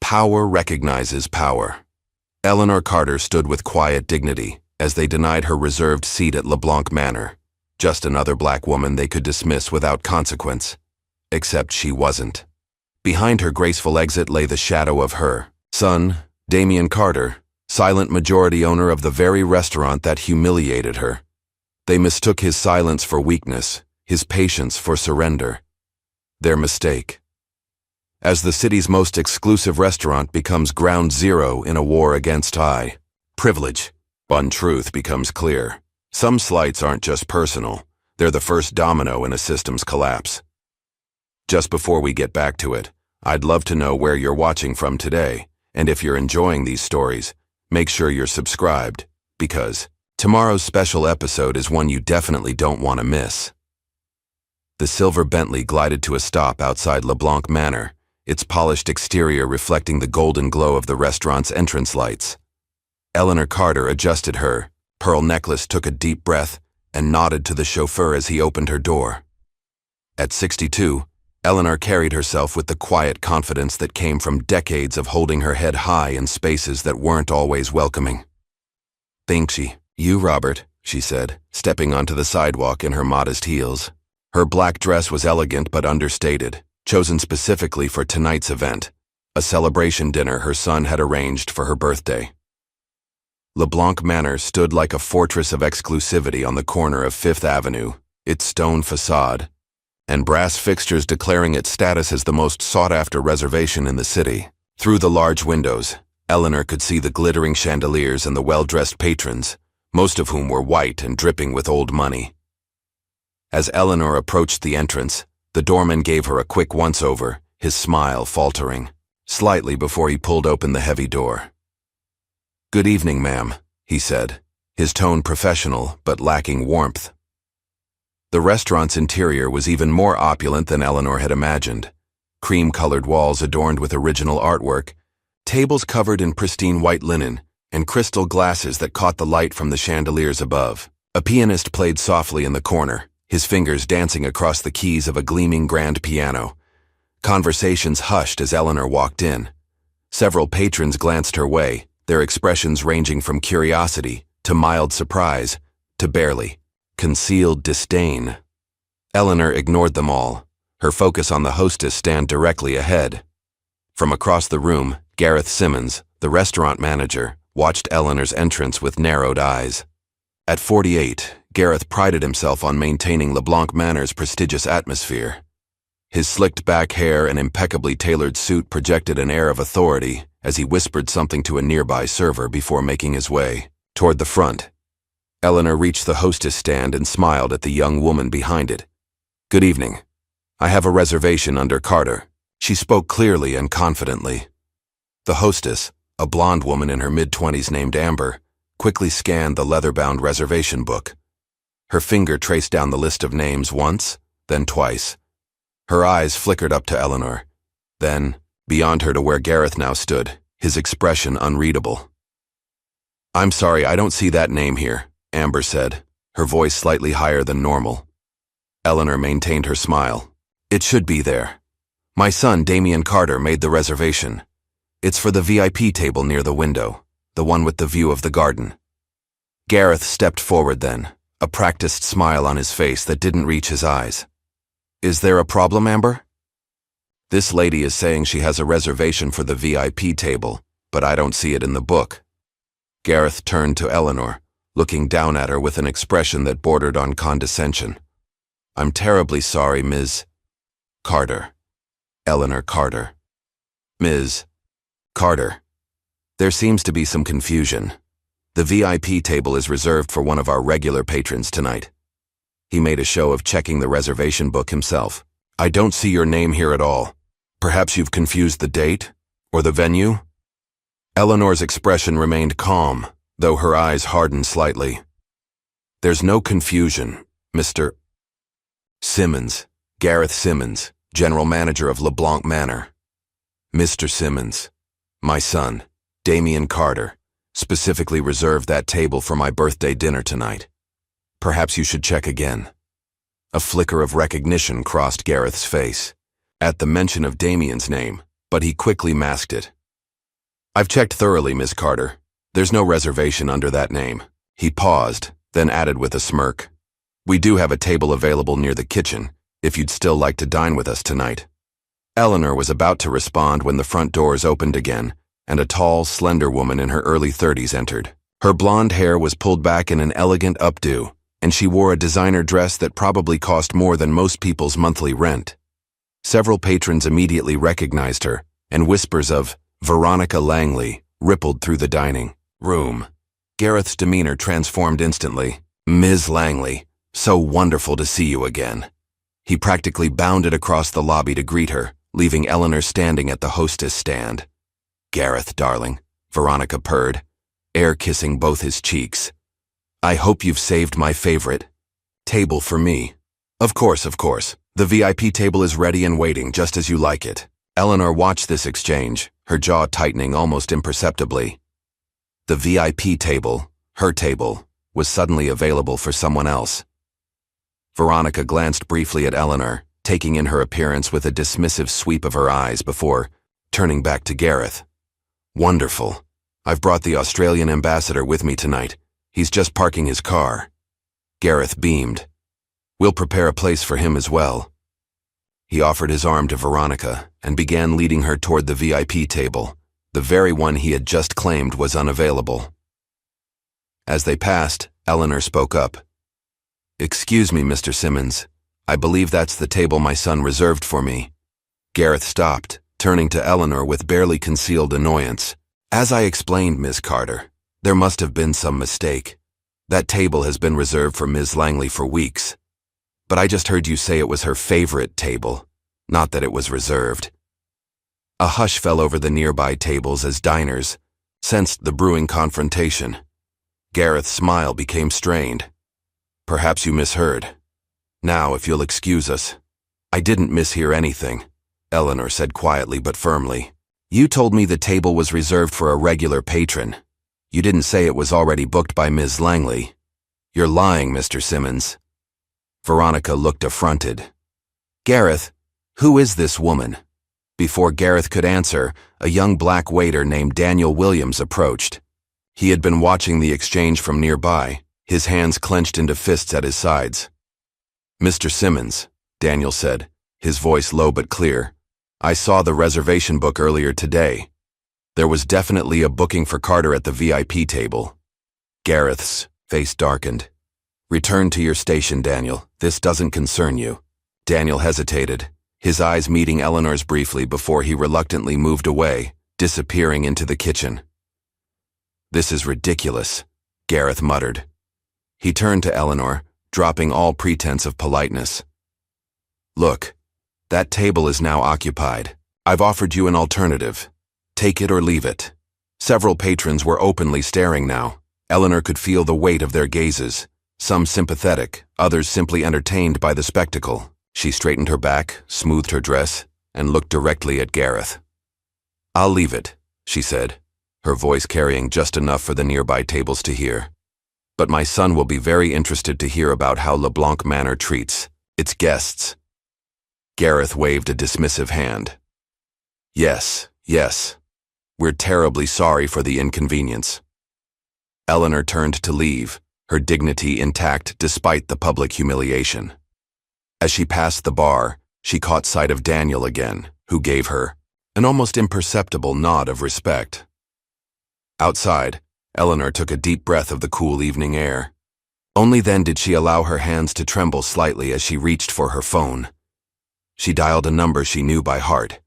Power recognizes power. Eleanor Carter stood with quiet dignity as they denied her reserved seat at LeBlanc Manor. Just another black woman they could dismiss without consequence. Except she wasn't. Behind her graceful exit lay the shadow of her son, Damian Carter, silent majority owner of the very restaurant that humiliated her. They mistook his silence for weakness, his patience for surrender. Their mistake. As the city's most exclusive restaurant becomes ground zero in a war against high privilege, untruth becomes clear. Some slights aren't just personal, they're the first domino in a system's collapse. Just before we get back to it, I'd love to know where you're watching from today, and if you're enjoying these stories, make sure you're subscribed, because tomorrow's special episode is one you definitely don't want to miss. The silver Bentley glided to a stop outside LeBlanc Manor, its polished exterior reflecting the golden glow of the restaurant's entrance lights. Eleanor Carter adjusted her pearl necklace, took a deep breath, and nodded to the chauffeur as he opened her door. At 62, Eleanor carried herself with the quiet confidence that came from decades of holding her head high in spaces that weren't always welcoming. "Thank you, Robert," she said, stepping onto the sidewalk in her modest heels. Her black dress was elegant but understated, chosen specifically for tonight's event, a celebration dinner her son had arranged for her birthday. LeBlanc Manor stood like a fortress of exclusivity on the corner of Fifth Avenue, its stone facade, and brass fixtures declaring its status as the most sought-after reservation in the city. Through the large windows, Eleanor could see the glittering chandeliers and the well-dressed patrons, most of whom were white and dripping with old money. As Eleanor approached the entrance, the doorman gave her a quick once-over, his smile faltering, slightly before he pulled open the heavy door. "Good evening, ma'am," he said, his tone professional but lacking warmth. The restaurant's interior was even more opulent than Eleanor had imagined. Cream-colored walls adorned with original artwork, tables covered in pristine white linen, and crystal glasses that caught the light from the chandeliers above. A pianist played softly in the corner, his fingers dancing across the keys of a gleaming grand piano. Conversations hushed as Eleanor walked in. Several patrons glanced her way, their expressions ranging from curiosity to mild surprise to barely concealed disdain. Eleanor ignored them all, her focus on the hostess stand directly ahead. From across the room, Gareth Simmons, the restaurant manager, watched Eleanor's entrance with narrowed eyes. At 48, Gareth prided himself on maintaining LeBlanc Manor's prestigious atmosphere. His slicked-back hair and impeccably tailored suit projected an air of authority as he whispered something to a nearby server before making his way toward the front. Eleanor reached the hostess stand and smiled at the young woman behind it. "Good evening. I have a reservation under Carter." She spoke clearly and confidently. The hostess, a blonde woman in her mid-20s named Amber, quickly scanned the leather-bound reservation book. Her finger traced down the list of names once, then twice. Her eyes flickered up to Eleanor, then beyond her to where Gareth now stood, his expression unreadable. "I'm sorry, I don't see that name here," Amber said, her voice slightly higher than normal. Eleanor maintained her smile. "It should be there. My son, Damian Carter, made the reservation. It's for the VIP table near the window, the one with the view of the garden." Gareth stepped forward then, a practiced smile on his face that didn't reach his eyes. "Is there a problem, Amber?" "This lady is saying she has a reservation for the VIP table, but I don't see it in the book." Gareth turned to Eleanor, looking down at her with an expression that bordered on condescension. "I'm terribly sorry, Ms. Carter." Eleanor Carter. "Ms. Carter. There seems to be some confusion. The VIP table is reserved for one of our regular patrons tonight." He made a show of checking the reservation book himself. "I don't see your name here at all. Perhaps you've confused the date? Or the venue?" Eleanor's expression remained calm, though her eyes hardened slightly. "There's no confusion, Mr. Simmons, Gareth Simmons, general manager of LeBlanc Manor. Mr. Simmons, my son, Damian Carter, specifically reserved that table for my birthday dinner tonight. Perhaps you should check again." A flicker of recognition crossed Gareth's face at the mention of Damian's name, but he quickly masked it. I've checked thoroughly, Miss Carter. There's no reservation under that name. He paused, then added with a smirk. We do have a table available near the kitchen, if you'd still like to dine with us tonight. Eleanor was about to respond when the front doors opened again, and a tall, slender woman in her early 30s entered. Her blonde hair was pulled back in an elegant updo, and she wore a designer dress that probably cost more than most people's monthly rent. Several patrons immediately recognized her, and whispers of Veronica Langley rippled through the dining room. Gareth's demeanor transformed instantly. Ms. Langley, so wonderful to see you again. He practically bounded across the lobby to greet her, leaving Eleanor standing at the hostess stand. Gareth, darling, Veronica purred, air-kissing both his cheeks. I hope you've saved my favorite table for me. Of course, of course. The VIP table is ready and waiting just as you like it. Eleanor watched this exchange, her jaw tightening almost imperceptibly. The VIP table, her table, was suddenly available for someone else. Veronica glanced briefly at Eleanor, taking in her appearance with a dismissive sweep of her eyes before turning back to Gareth. Wonderful. I've brought the Australian ambassador with me tonight. He's just parking his car. Gareth beamed. We'll prepare a place for him as well. He offered his arm to Veronica and began leading her toward the VIP table, the very one he had just claimed was unavailable. As they passed, Eleanor spoke up. Excuse me, Mr. Simmons. I believe that's the table my son reserved for me. Gareth stopped, turning to Eleanor with barely concealed annoyance. As I explained, Miss Carter, there must have been some mistake. That table has been reserved for Ms. Langley for weeks. But I just heard you say it was her favorite table, not that it was reserved. A hush fell over the nearby tables as diners sensed the brewing confrontation. Gareth's smile became strained. Perhaps you misheard. Now, if you'll excuse us. I didn't mishear anything, Eleanor said quietly but firmly. You told me the table was reserved for a regular patron. You didn't say it was already booked by Ms. Langley. You're lying, Mr. Simmons. Veronica looked affronted. Gareth, who is this woman? Before Gareth could answer, a young black waiter named Daniel Williams approached. He had been watching the exchange from nearby, his hands clenched into fists at his sides. Mr. Simmons, Daniel said, his voice low but clear, I saw the reservation book earlier today. There was definitely a booking for Carter at the VIP table. Gareth's face darkened. Return to your station, Daniel. This doesn't concern you. Daniel hesitated, his eyes meeting Eleanor's briefly before he reluctantly moved away, disappearing into the kitchen. This is ridiculous, Gareth muttered. He turned to Eleanor, dropping all pretense of politeness. Look, that table is now occupied. I've offered you an alternative. Take it or leave it. Several patrons were openly staring now. Eleanor could feel the weight of their gazes, some sympathetic, others simply entertained by the spectacle. She straightened her back, smoothed her dress, and looked directly at Gareth. I'll leave it, she said, her voice carrying just enough for the nearby tables to hear. But my son will be very interested to hear about how LeBlanc Manor treats its guests. Gareth waved a dismissive hand. Yes, yes. We're terribly sorry for the inconvenience. Eleanor turned to leave, her dignity intact despite the public humiliation. As she passed the bar, she caught sight of Daniel again, who gave her an almost imperceptible nod of respect. Outside, Eleanor took a deep breath of the cool evening air. Only then did she allow her hands to tremble slightly as she reached for her phone. She dialed a number she knew by heart.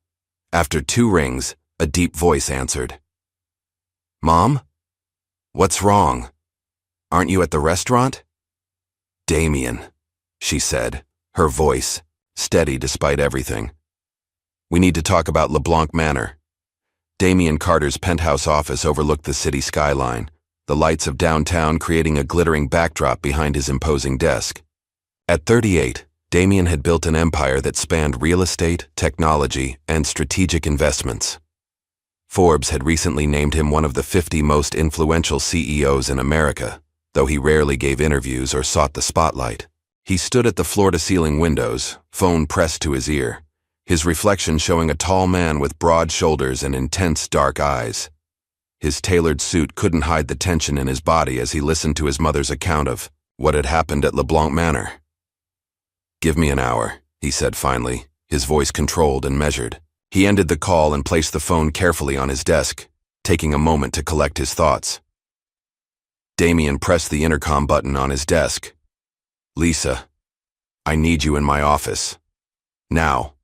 After 2 rings, a deep voice answered. Mom? What's wrong? Aren't you at the restaurant? Damien, she said, her voice steady despite everything. We need to talk about LeBlanc Manor. Damien Carter's penthouse office overlooked the city skyline, the lights of downtown creating a glittering backdrop behind his imposing desk. At 38, Damien had built an empire that spanned real estate, technology, and strategic investments. Forbes had recently named him one of the 50 most influential CEOs in America, though he rarely gave interviews or sought the spotlight. He stood at the floor-to-ceiling windows, phone pressed to his ear, his reflection showing a tall man with broad shoulders and intense dark eyes. His tailored suit couldn't hide the tension in his body as he listened to his mother's account of what had happened at LeBlanc Manor. "Give me an hour," he said finally, his voice controlled and measured. He ended the call and placed the phone carefully on his desk, taking a moment to collect his thoughts. Damien pressed the intercom button on his desk. "Lisa, I need you in my office. Now."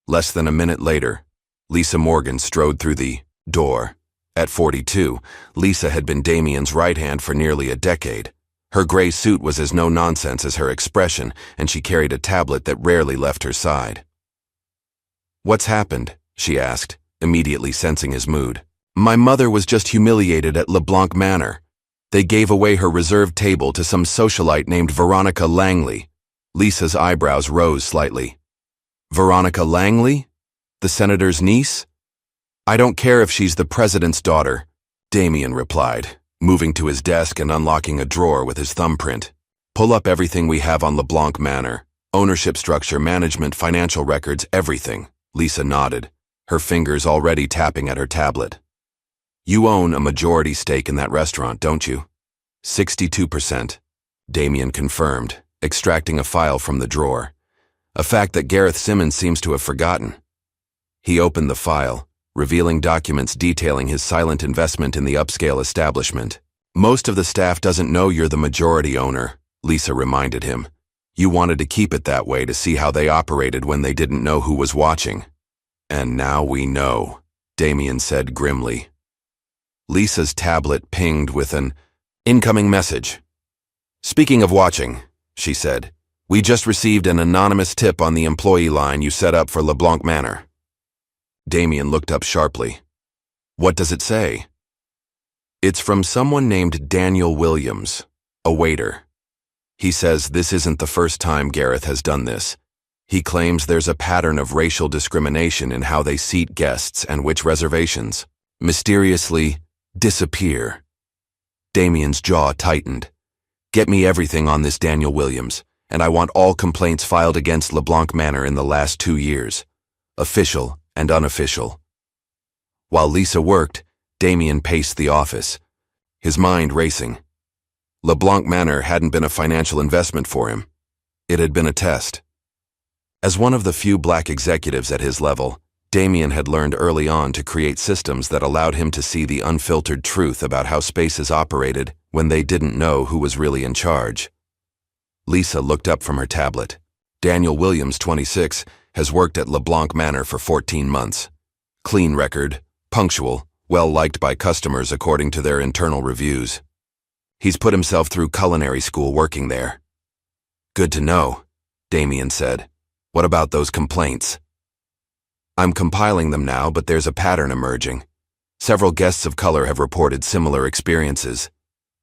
Less than a minute later, Lisa Morgan strode through the door. At 42, Lisa had been Damien's right hand for nearly a decade. Her gray suit was as no-nonsense as her expression, and she carried a tablet that rarely left her side. "What's happened?" she asked, immediately sensing his mood. "My mother was just humiliated at LeBlanc Manor. They gave away her reserved table to some socialite named Veronica Langley." Lisa's eyebrows rose slightly. "Veronica Langley? The senator's niece?" "I don't care if she's the president's daughter," Damien replied, moving to his desk and unlocking a drawer with his thumbprint. "Pull up everything we have on LeBlanc Manor. Ownership structure, management, financial records, everything." Lisa nodded, her fingers already tapping at her tablet. "You own a majority stake in that restaurant, don't you?" 62%, Damien confirmed, extracting a file from the drawer, a fact that Gareth Simmons seems to have forgotten. He opened the file, revealing documents detailing his silent investment in the upscale establishment. "Most of the staff doesn't know you're the majority owner," Lisa reminded him. "You wanted to keep it that way to see how they operated when they didn't know who was watching." "And now we know," Damien said grimly. Lisa's tablet pinged with an incoming message. "Speaking of watching," she said, "we just received an anonymous tip on the employee line you set up for LeBlanc Manor." Damien looked up sharply. "What does it say?" "It's from someone named Daniel Williams, a waiter. He says this isn't the first time Gareth has done this. He claims there's a pattern of racial discrimination in how they seat guests and which reservations mysteriously disappear." Damien's jaw tightened. "Get me everything on this Daniel Williams, and I want all complaints filed against LeBlanc Manor in the last 2 years. Official and unofficial." While Lisa worked, Damien paced the office, his mind racing. LeBlanc Manor hadn't been a financial investment for him. It had been a test. As one of the few black executives at his level, Damien had learned early on to create systems that allowed him to see the unfiltered truth about how spaces operated when they didn't know who was really in charge. Lisa looked up from her tablet. "Daniel Williams, 26, has worked at LeBlanc Manor for 14 months. Clean record, punctual, well-liked by customers according to their internal reviews. He's put himself through culinary school working there." "Good to know," Damien said. "What about those complaints?" "I'm compiling them now, but there's a pattern emerging. Several guests of color have reported similar experiences.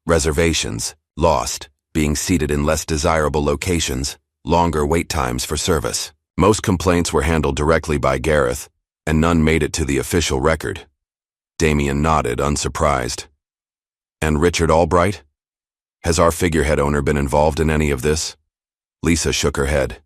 Reservations, lost, being seated in less desirable locations, longer wait times for service. Most complaints were handled directly by Gareth, and none made it to the official record." Damien nodded, unsurprised. "And Richard Albright? Has our figurehead owner been involved in any of this?" Lisa shook her head.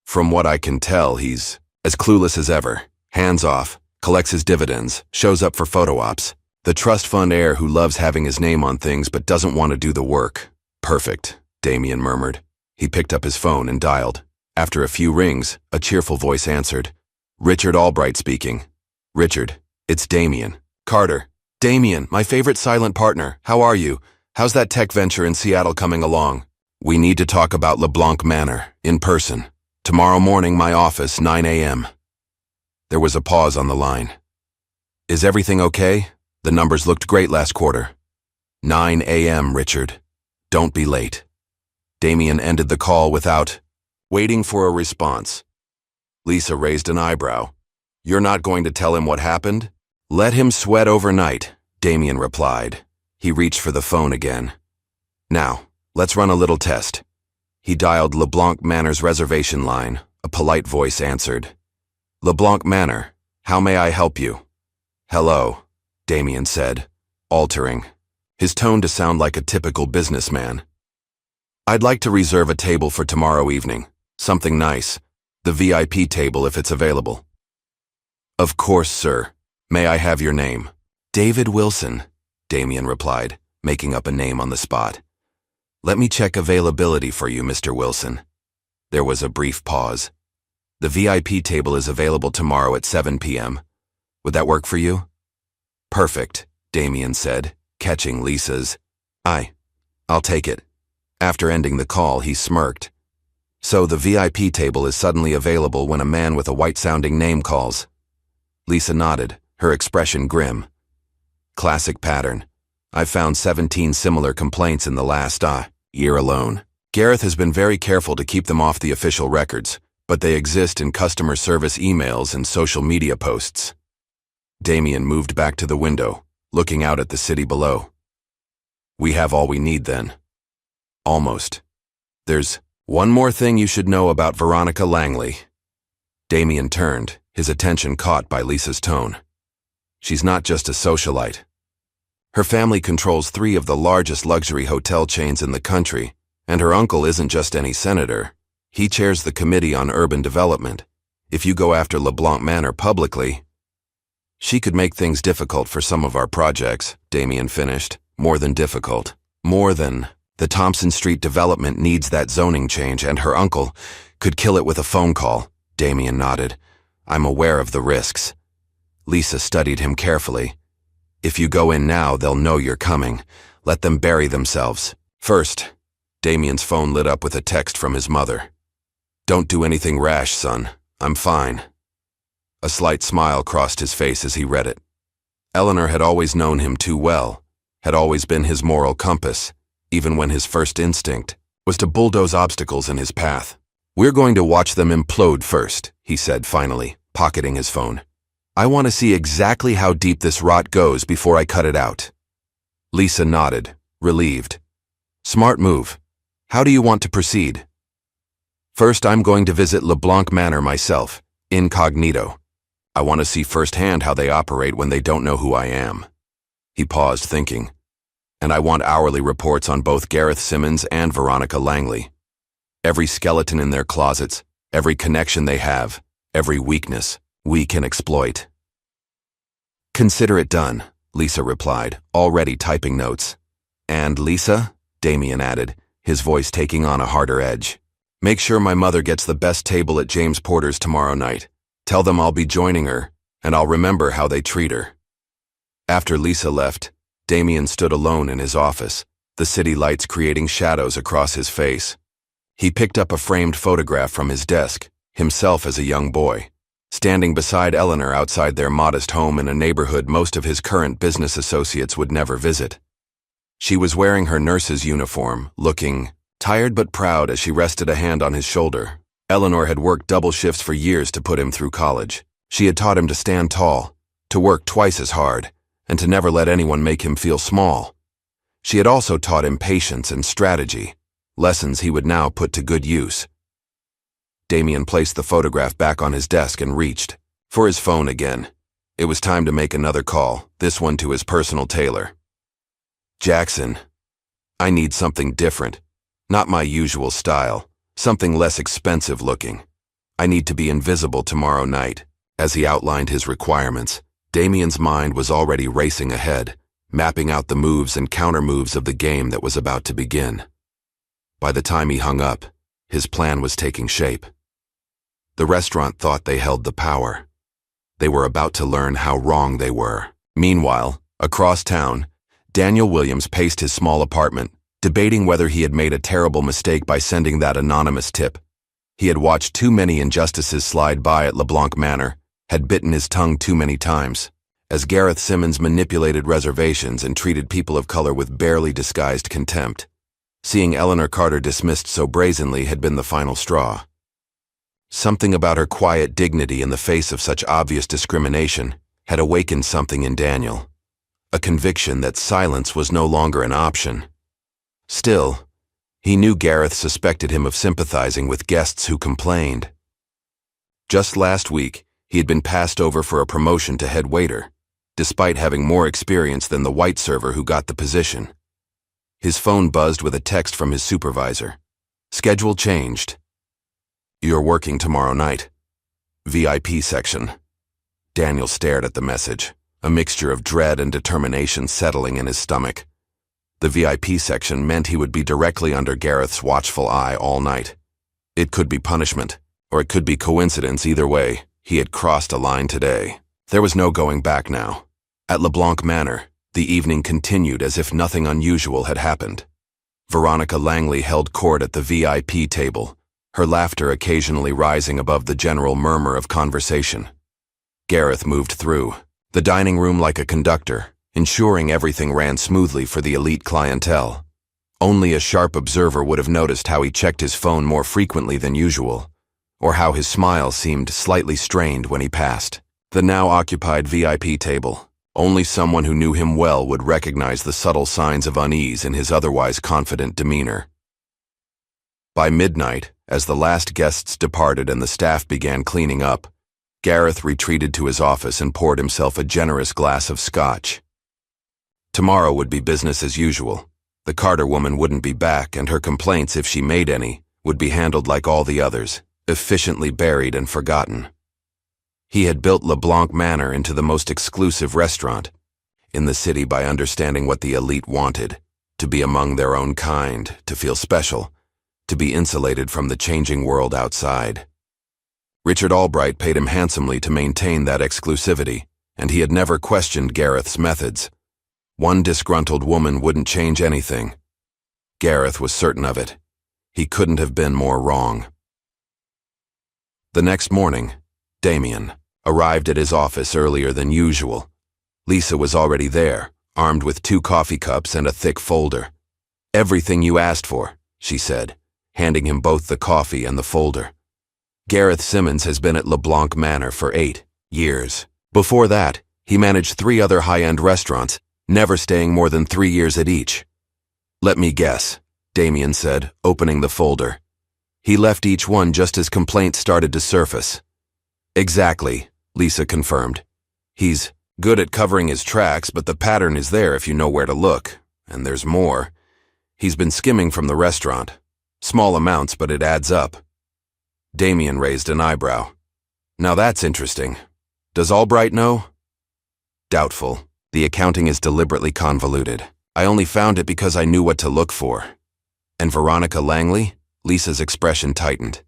"From what I can tell, he's as clueless as ever. Hands off, collects his dividends, shows up for photo ops. The trust fund heir who loves having his name on things but doesn't want to do the work." "Perfect," Damien murmured. He picked up his phone and dialed. After a few rings, a cheerful voice answered. "Richard Albright speaking." "Richard, it's Damien." "Carter." "Damien, my favorite silent partner. How are you? How's that tech venture in Seattle coming along?" "We need to talk about LeBlanc Manor, in person. Tomorrow morning, my office, 9 a.m. There was a pause on the line. "Is everything okay? The numbers looked great last quarter." 9 a.m., Richard. Don't be late." Damien ended the call without waiting for a response. Lisa raised an eyebrow. "You're not going to tell him what happened?" "Let him sweat overnight," Damien replied. He reached for the phone again. "Now, let's run a little test." He dialed LeBlanc Manor's reservation line. A polite voice answered. "LeBlanc Manor, how may I help you?" "Hello," Damien said, altering, his tone to sound like a typical businessman. "I'd like to reserve a table for tomorrow evening. Something nice. The VIP table if it's available." "Of course, sir. May I have your name?" David Wilson, Damien replied, making up a name on the spot. Let me check availability for you, Mr. Wilson. There was a brief pause. The VIP table is available tomorrow at 7 p.m. Would that work for you? Perfect, Damien said, catching Lisa's. I'll take it. After ending the call, he smirked. So the VIP table is suddenly available when a man with a white-sounding name calls. Lisa nodded, her expression grim. Classic pattern. I've found 17 similar complaints in the last year alone. Gareth has been very careful to keep them off the official records, but they exist in customer service emails and social media posts. Damien moved back to the window, looking out at the city below. We have all we need then. Almost. There's one more thing you should know about Veronica Langley. Damien turned, his attention caught by Lisa's tone. She's not just a socialite. Her family controls 3 of the largest luxury hotel chains in the country, and her uncle isn't just any senator. He chairs the Committee on Urban Development. If you go after LeBlanc Manor publicly, she could make things difficult for some of our projects, Damien finished. More than difficult. More than. The Thompson Street development needs that zoning change, and her uncle could kill it with a phone call. Damien nodded. I'm aware of the risks. Lisa studied him carefully. If you go in now, they'll know you're coming. Let them bury themselves. First, Damien's phone lit up with a text from his mother. Don't do anything rash, son. I'm fine. A slight smile crossed his face as he read it. Eleanor had always known him too well, had always been his moral compass, even when his first instinct was to bulldoze obstacles in his path. We're going to watch them implode first, he said finally, pocketing his phone. I want to see exactly how deep this rot goes before I cut it out. Lisa nodded, relieved. Smart move. How do you want to proceed? First, I'm going to visit LeBlanc Manor myself, incognito. I want to see firsthand how they operate when they don't know who I am. He paused, thinking. And I want hourly reports on both Gareth Simmons and Veronica Langley. Every skeleton in their closets, every connection they have, every weakness we can exploit. Consider it done, Lisa replied, already typing notes. And Lisa, Damien added, his voice taking on a harder edge. Make sure my mother gets the best table at James Porter's tomorrow night. Tell them I'll be joining her, and I'll remember how they treat her. After Lisa left, Damien stood alone in his office, the city lights creating shadows across his face. He picked up a framed photograph from his desk, himself as a young boy, standing beside Eleanor outside their modest home in a neighborhood most of his current business associates would never visit. She was wearing her nurse's uniform, looking tired but proud as she rested a hand on his shoulder. Eleanor had worked double shifts for years to put him through college. She had taught him to stand tall, to work twice as hard, and to never let anyone make him feel small. She had also taught him patience and strategy, lessons he would now put to good use. Damien placed the photograph back on his desk and reached for his phone again. It was time to make another call, this one to his personal tailor. Jackson, I need something different. Not my usual style, something less expensive looking. I need to be invisible tomorrow night. As he outlined his requirements, Damien's mind was already racing ahead, mapping out the moves and counter-moves of the game that was about to begin. By the time he hung up, his plan was taking shape. The restaurant thought they held the power. They were about to learn how wrong they were. Meanwhile, across town, Daniel Williams paced his small apartment, debating whether he had made a terrible mistake by sending that anonymous tip. He had watched too many injustices slide by at LeBlanc Manor, had bitten his tongue too many times, as Gareth Simmons manipulated reservations and treated people of color with barely disguised contempt. Seeing Eleanor Carter dismissed so brazenly had been the final straw. Something about her quiet dignity in the face of such obvious discrimination had awakened something in Daniel, a conviction that silence was no longer an option. Still, he knew Gareth suspected him of sympathizing with guests who complained. Just last week, he had been passed over for a promotion to head waiter, despite having more experience than the white server who got the position. His phone buzzed with a text from his supervisor. Schedule changed. You're working tomorrow night. VIP section. Daniel stared at the message, a mixture of dread and determination settling in his stomach. The VIP section meant he would be directly under Gareth's watchful eye all night. It could be punishment, or it could be coincidence. Either way, he had crossed a line today. There was no going back now. At LeBlanc Manor, the evening continued as if nothing unusual had happened. Veronica Langley held court at the VIP table, her laughter occasionally rising above the general murmur of conversation. Gareth moved through the dining room like a conductor, ensuring everything ran smoothly for the elite clientele. Only a sharp observer would have noticed how he checked his phone more frequently than usual, or how his smile seemed slightly strained when he passed the now occupied VIP table. Only someone who knew him well would recognize the subtle signs of unease in his otherwise confident demeanor. By midnight, as the last guests departed and the staff began cleaning up, Gareth retreated to his office and poured himself a generous glass of scotch. Tomorrow would be business as usual. The Carter woman wouldn't be back, and her complaints, if she made any, would be handled like all the others, efficiently buried and forgotten. He had built LeBlanc Manor into the most exclusive restaurant in the city by understanding what the elite wanted: to be among their own kind, to feel special, to be insulated from the changing world outside. Richard Albright paid him handsomely to maintain that exclusivity, and he had never questioned Gareth's methods. One disgruntled woman wouldn't change anything. Gareth was certain of it. He couldn't have been more wrong. The next morning, Damien arrived at his office earlier than usual. Lisa was already there, armed with 2 coffee cups and a thick folder. "Everything you asked for," she said, handing him both the coffee and the folder. Gareth Simmons has been at LeBlanc Manor for 8 years. Before that, he managed 3 other high-end restaurants, never staying more than 3 years at each. "Let me guess," Damien said, opening the folder. He left each one just as complaints started to surface. "Exactly," Lisa confirmed. "He's good at covering his tracks, but the pattern is there if you know where to look. And there's more. He's been skimming from the restaurant. Small amounts, but it adds up." Damien raised an eyebrow. "Now that's interesting. Does Albright know?" "Doubtful. The accounting is deliberately convoluted. I only found it because I knew what to look for." "And Veronica Langley?" Lisa's expression tightened.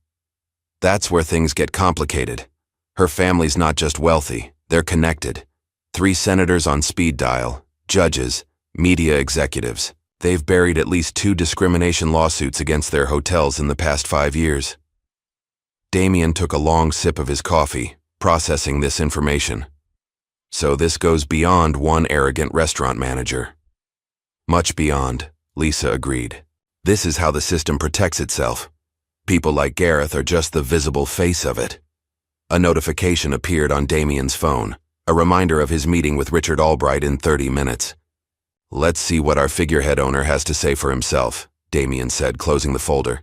"That's where things get complicated. Her family's not just wealthy, they're connected. 3 senators on speed dial, judges, media executives. They've buried at least 2 discrimination lawsuits against their hotels in the past 5 years. Damien took a long sip of his coffee, processing this information. So this goes beyond one arrogant restaurant manager. Much beyond, Lisa agreed. This is how the system protects itself. People like Gareth are just the visible face of it. A notification appeared on Damien's phone, a reminder of his meeting with Richard Albright in 30 minutes. "Let's see what our figurehead owner has to say for himself," Damien said, closing the folder.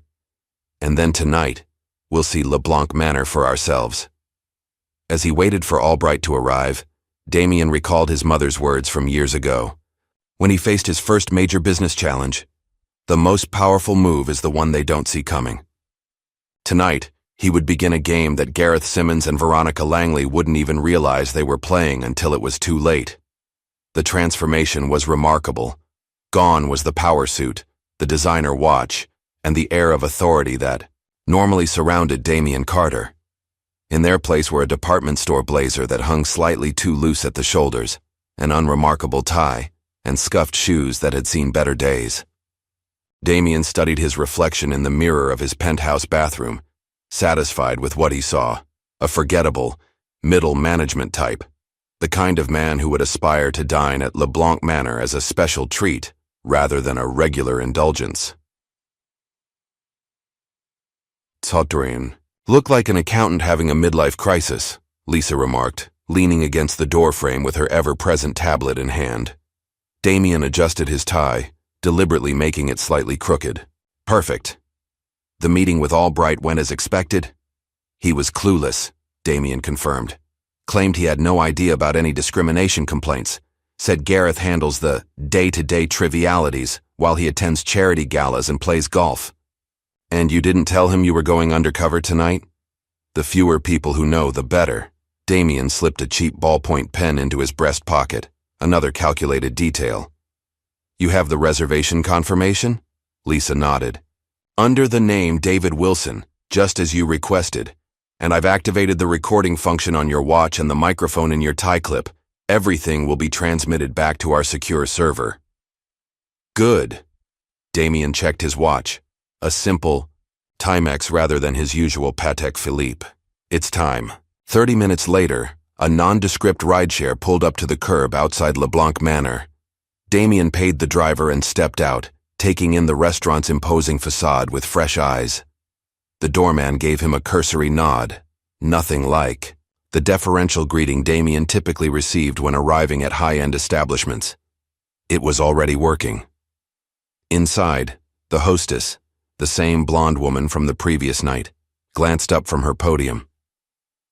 "And then tonight, we'll see LeBlanc Manor for ourselves." As he waited for Albright to arrive, Damien recalled his mother's words from years ago. When he faced his first major business challenge, "The most powerful move is the one they don't see coming." Tonight, he would begin a game that Gareth Simmons and Veronica Langley wouldn't even realize they were playing until it was too late. The transformation was remarkable. Gone was the power suit, the designer watch, and the air of authority that normally surrounded Damien Carter. In their place were a department store blazer that hung slightly too loose at the shoulders, an unremarkable tie, and scuffed shoes that had seen better days. Damien studied his reflection in the mirror of his penthouse bathroom, satisfied with what he saw: a forgettable, middle management type, the kind of man who would aspire to dine at LeBlanc Manor as a special treat rather than a regular indulgence. Totterin looked like an accountant having a midlife crisis, Lisa remarked, leaning against the doorframe with her ever-present tablet in hand. Damien adjusted his tie, deliberately making it slightly crooked. "Perfect." "The meeting with Albright went as expected?" "He was clueless," Damien confirmed. "Claimed he had no idea about any discrimination complaints. Said Gareth handles the day-to-day trivialities while he attends charity galas and plays golf." "And you didn't tell him you were going undercover tonight?" "The fewer people who know, the better," Damien slipped a cheap ballpoint pen into his breast pocket, another calculated detail. You have the reservation confirmation? Lisa nodded. Under the name David Wilson, just as you requested. And I've activated the recording function on your watch and the microphone in your tie clip. Everything will be transmitted back to our secure server. Good. Damien checked his watch. A simple Timex rather than his usual Patek Philippe. It's time. 30 minutes later, a nondescript rideshare pulled up to the curb outside LeBlanc Manor. Damien paid the driver and stepped out, taking in the restaurant's imposing facade with fresh eyes. The doorman gave him a cursory nod. Nothing like the deferential greeting Damien typically received when arriving at high-end establishments. It was already working. Inside, the hostess, the same blonde woman from the previous night, glanced up from her podium.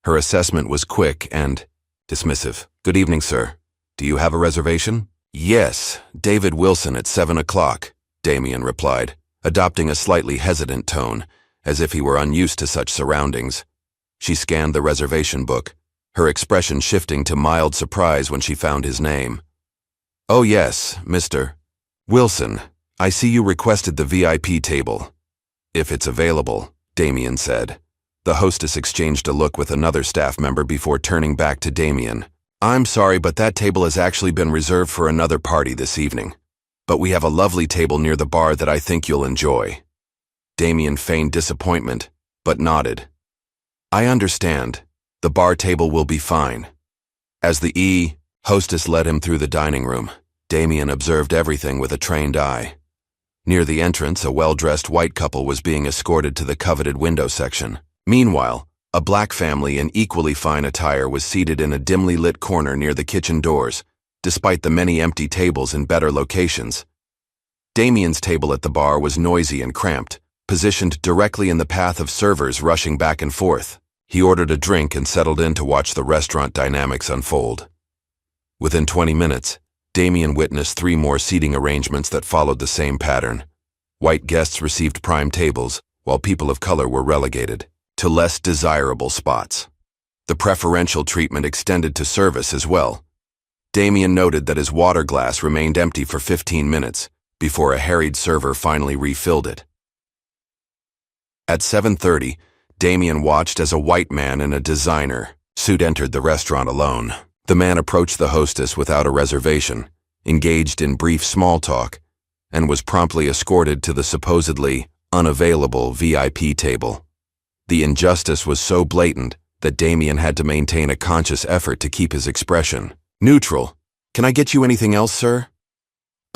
Her assessment was quick and dismissive. Good evening, sir. Do you have a reservation? Yes, David Wilson at 7 o'clock, Damien replied, adopting a slightly hesitant tone, as if he were unused to such surroundings. She scanned the reservation book, her expression shifting to mild surprise when she found his name. Oh yes, Mr. Wilson, I see you requested the VIP table. If it's available, Damien said. The hostess exchanged a look with another staff member before turning back to Damien. I'm sorry, but that table has actually been reserved for another party this evening. But we have a lovely table near the bar that I think you'll enjoy. Damien feigned disappointment, but nodded. I understand. The bar table will be fine. As the hostess led him through the dining room, Damien observed everything with a trained eye. Near the entrance, a well-dressed white couple was being escorted to the coveted window section. Meanwhile, a black family in equally fine attire was seated in a dimly lit corner near the kitchen doors, despite the many empty tables in better locations. Damien's table at the bar was noisy and cramped, positioned directly in the path of servers rushing back and forth. He ordered a drink and settled in to watch the restaurant dynamics unfold. Within 20 minutes, Damien witnessed 3 more seating arrangements that followed the same pattern. White guests received prime tables, while people of color were relegated to less desirable spots. The preferential treatment extended to service as well. Damien noted that his water glass remained empty for 15 minutes before a harried server finally refilled it. At 7:30, Damien watched as a white man in a designer suit entered the restaurant alone. The man approached the hostess without a reservation, engaged in brief small talk, and was promptly escorted to the supposedly unavailable VIP table. The injustice was so blatant that Damien had to maintain a conscious effort to keep his expression neutral. Can I get you anything else, sir?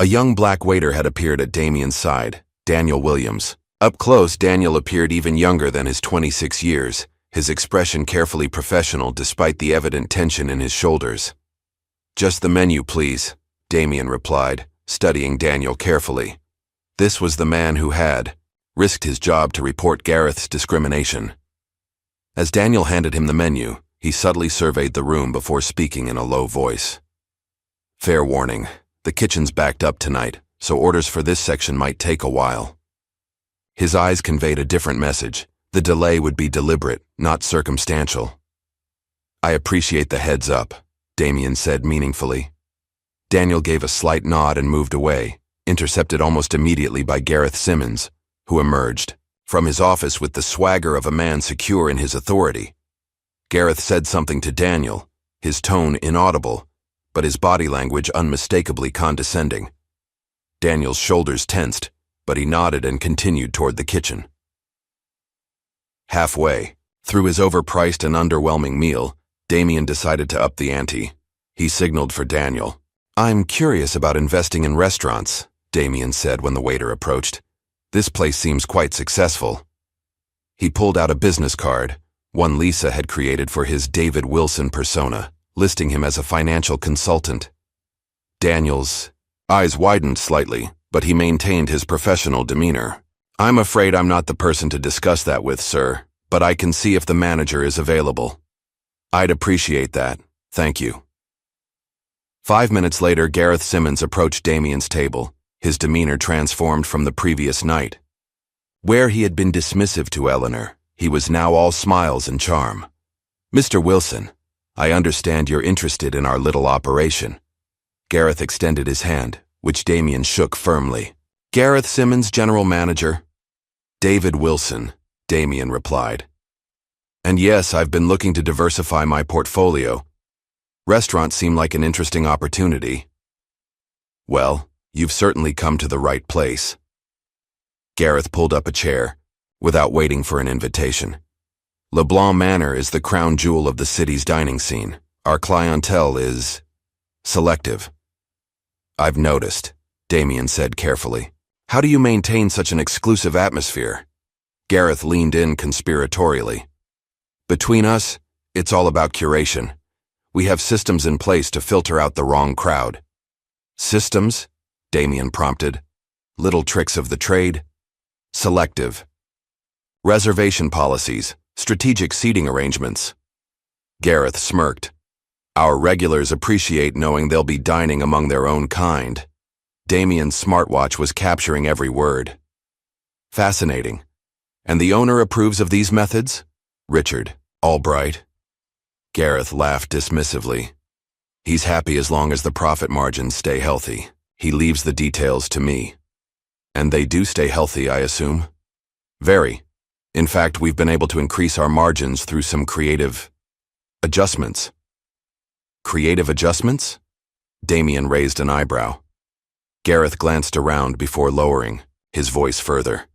A young black waiter had appeared at Damien's side, Daniel Williams. Up close, Daniel appeared even younger than his 26 years, his expression carefully professional despite the evident tension in his shoulders. Just the menu, please, Damien replied, studying Daniel carefully. This was the man who had risked his job to report Gareth's discrimination. As Daniel handed him the menu, he subtly surveyed the room before speaking in a low voice. Fair warning, the kitchen's backed up tonight, so orders for this section might take a while. His eyes conveyed a different message. The delay would be deliberate, not circumstantial. I appreciate the heads up, Damien said meaningfully. Daniel gave a slight nod and moved away, intercepted almost immediately by Gareth Simmons, who emerged from his office with the swagger of a man secure in his authority. Gareth said something to Daniel, his tone inaudible, but his body language unmistakably condescending. Daniel's shoulders tensed, but he nodded and continued toward the kitchen. Halfway, through his overpriced and underwhelming meal, Damien decided to up the ante. He signaled for Daniel. I'm curious about investing in restaurants, Damien said when the waiter approached. This place seems quite successful. He pulled out a business card, one Lisa had created for his David Wilson persona, listing him as a financial consultant. Daniel's eyes widened slightly, but he maintained his professional demeanor. I'm afraid I'm not the person to discuss that with, sir, but I can see if the manager is available. I'd appreciate that, thank you. 5 minutes later, Gareth Simmons approached Damien's table, his demeanor transformed from the previous night. Where he had been dismissive to Eleanor, he was now all smiles and charm. Mr. Wilson, I understand you're interested in our little operation. Gareth extended his hand, which Damien shook firmly. Gareth Simmons, General Manager. David Wilson, Damien replied. And yes, I've been looking to diversify my portfolio. Restaurants seem like an interesting opportunity. Well, you've certainly come to the right place. Gareth pulled up a chair, without waiting for an invitation. LeBlanc Manor is the crown jewel of the city's dining scene. Our clientele is selective. I've noticed, Damien said carefully. How do you maintain such an exclusive atmosphere? Gareth leaned in conspiratorially. Between us, it's all about curation. We have systems in place to filter out the wrong crowd. Systems? Damien prompted. Little tricks of the trade? Selective. Reservation policies, strategic seating arrangements. Gareth smirked. Our regulars appreciate knowing they'll be dining among their own kind. Damien's smartwatch was capturing every word. Fascinating. And the owner approves of these methods? Richard Albright. Gareth laughed dismissively. He's happy as long as the profit margins stay healthy. He leaves the details to me. And they do stay healthy, I assume? Very. In fact, we've been able to increase our margins through some creative adjustments. Creative adjustments? Damien raised an eyebrow. Gareth glanced around before lowering, his voice further.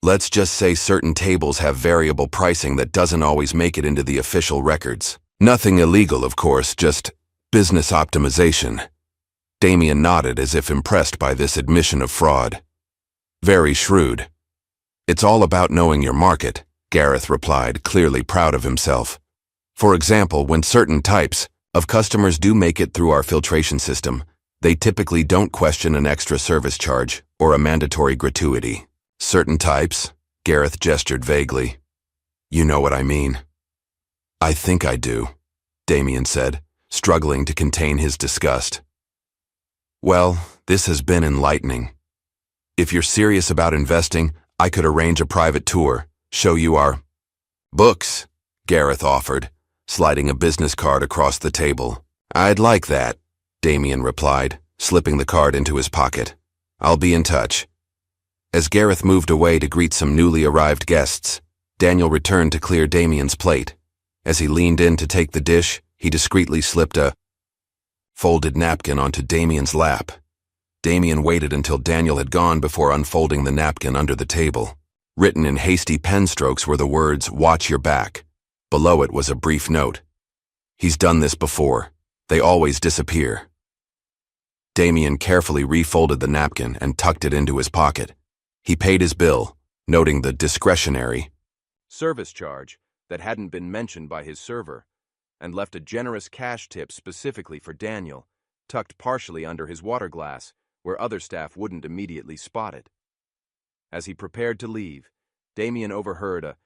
Let's just say certain tables have variable pricing that doesn't always make it into the official records. Nothing illegal, of course, just business optimization. Damien nodded as if impressed by this admission of fraud. Very shrewd. It's all about knowing your market, Gareth replied, clearly proud of himself. For example, when certain types of customers do make it through our filtration system, they typically don't question an extra service charge or a mandatory gratuity. Certain types? Gareth gestured vaguely. You know what I mean. I think I do, Damien said, struggling to contain his disgust. Well, this has been enlightening. If you're serious about investing, I could arrange a private tour, show you our books, Gareth offered, sliding a business card across the table. I'd like that, Damien replied, slipping the card into his pocket. I'll be in touch. As Gareth moved away to greet some newly arrived guests, Daniel returned to clear Damien's plate. As he leaned in to take the dish, he discreetly slipped a folded napkin onto Damien's lap. Damien waited until Daniel had gone before unfolding the napkin under the table. Written in hasty pen strokes were the words, "Watch your back." Below it was a brief note. He's done this before. They always disappear. Damien carefully refolded the napkin and tucked it into his pocket. He paid his bill, noting the discretionary service charge that hadn't been mentioned by his server, and left a generous cash tip specifically for Daniel, tucked partially under his water glass, where other staff wouldn't immediately spot it. As he prepared to leave, Damien overheard a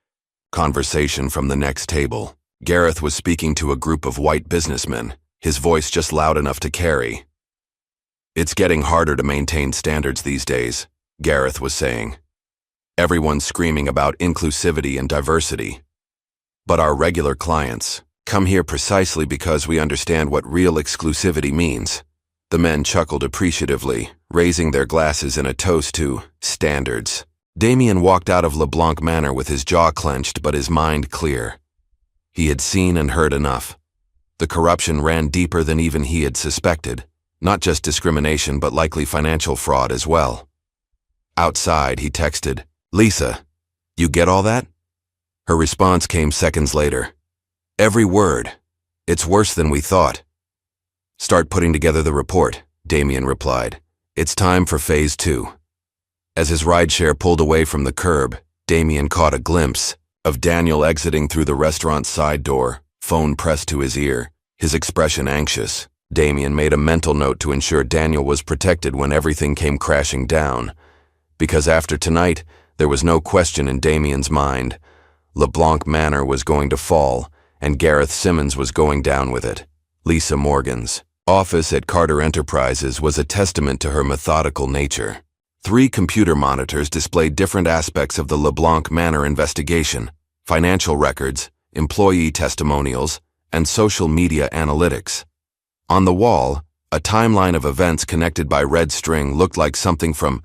conversation from the next table. Gareth was speaking to a group of white businessmen, his voice just loud enough to carry. It's getting harder to maintain standards these days, Gareth was saying. Everyone's screaming about inclusivity and diversity. But our regular clients come here precisely because we understand what real exclusivity means. The men chuckled appreciatively, raising their glasses in a toast to standards. Damien walked out of LeBlanc Manor with his jaw clenched but his mind clear. He had seen and heard enough. The corruption ran deeper than even he had suspected, not just discrimination but likely financial fraud as well. Outside, he texted, "Lisa, you get all that?" Her response came seconds later. "Every word. It's worse than we thought." "Start putting together the report," Damien replied. "It's time for Phase 2. As his rideshare pulled away from the curb, Damien caught a glimpse of Daniel exiting through the restaurant's side door, phone pressed to his ear, his expression anxious. Damien made a mental note to ensure Daniel was protected when everything came crashing down. Because after tonight, there was no question in Damien's mind. LeBlanc Manor was going to fall, and Gareth Simmons was going down with it. Lisa Morgan's office at Carter Enterprises was a testament to her methodical nature. 3 computer monitors displayed different aspects of the LeBlanc Manor investigation: financial records, employee testimonials, and social media analytics. On the wall, a timeline of events connected by red string looked like something from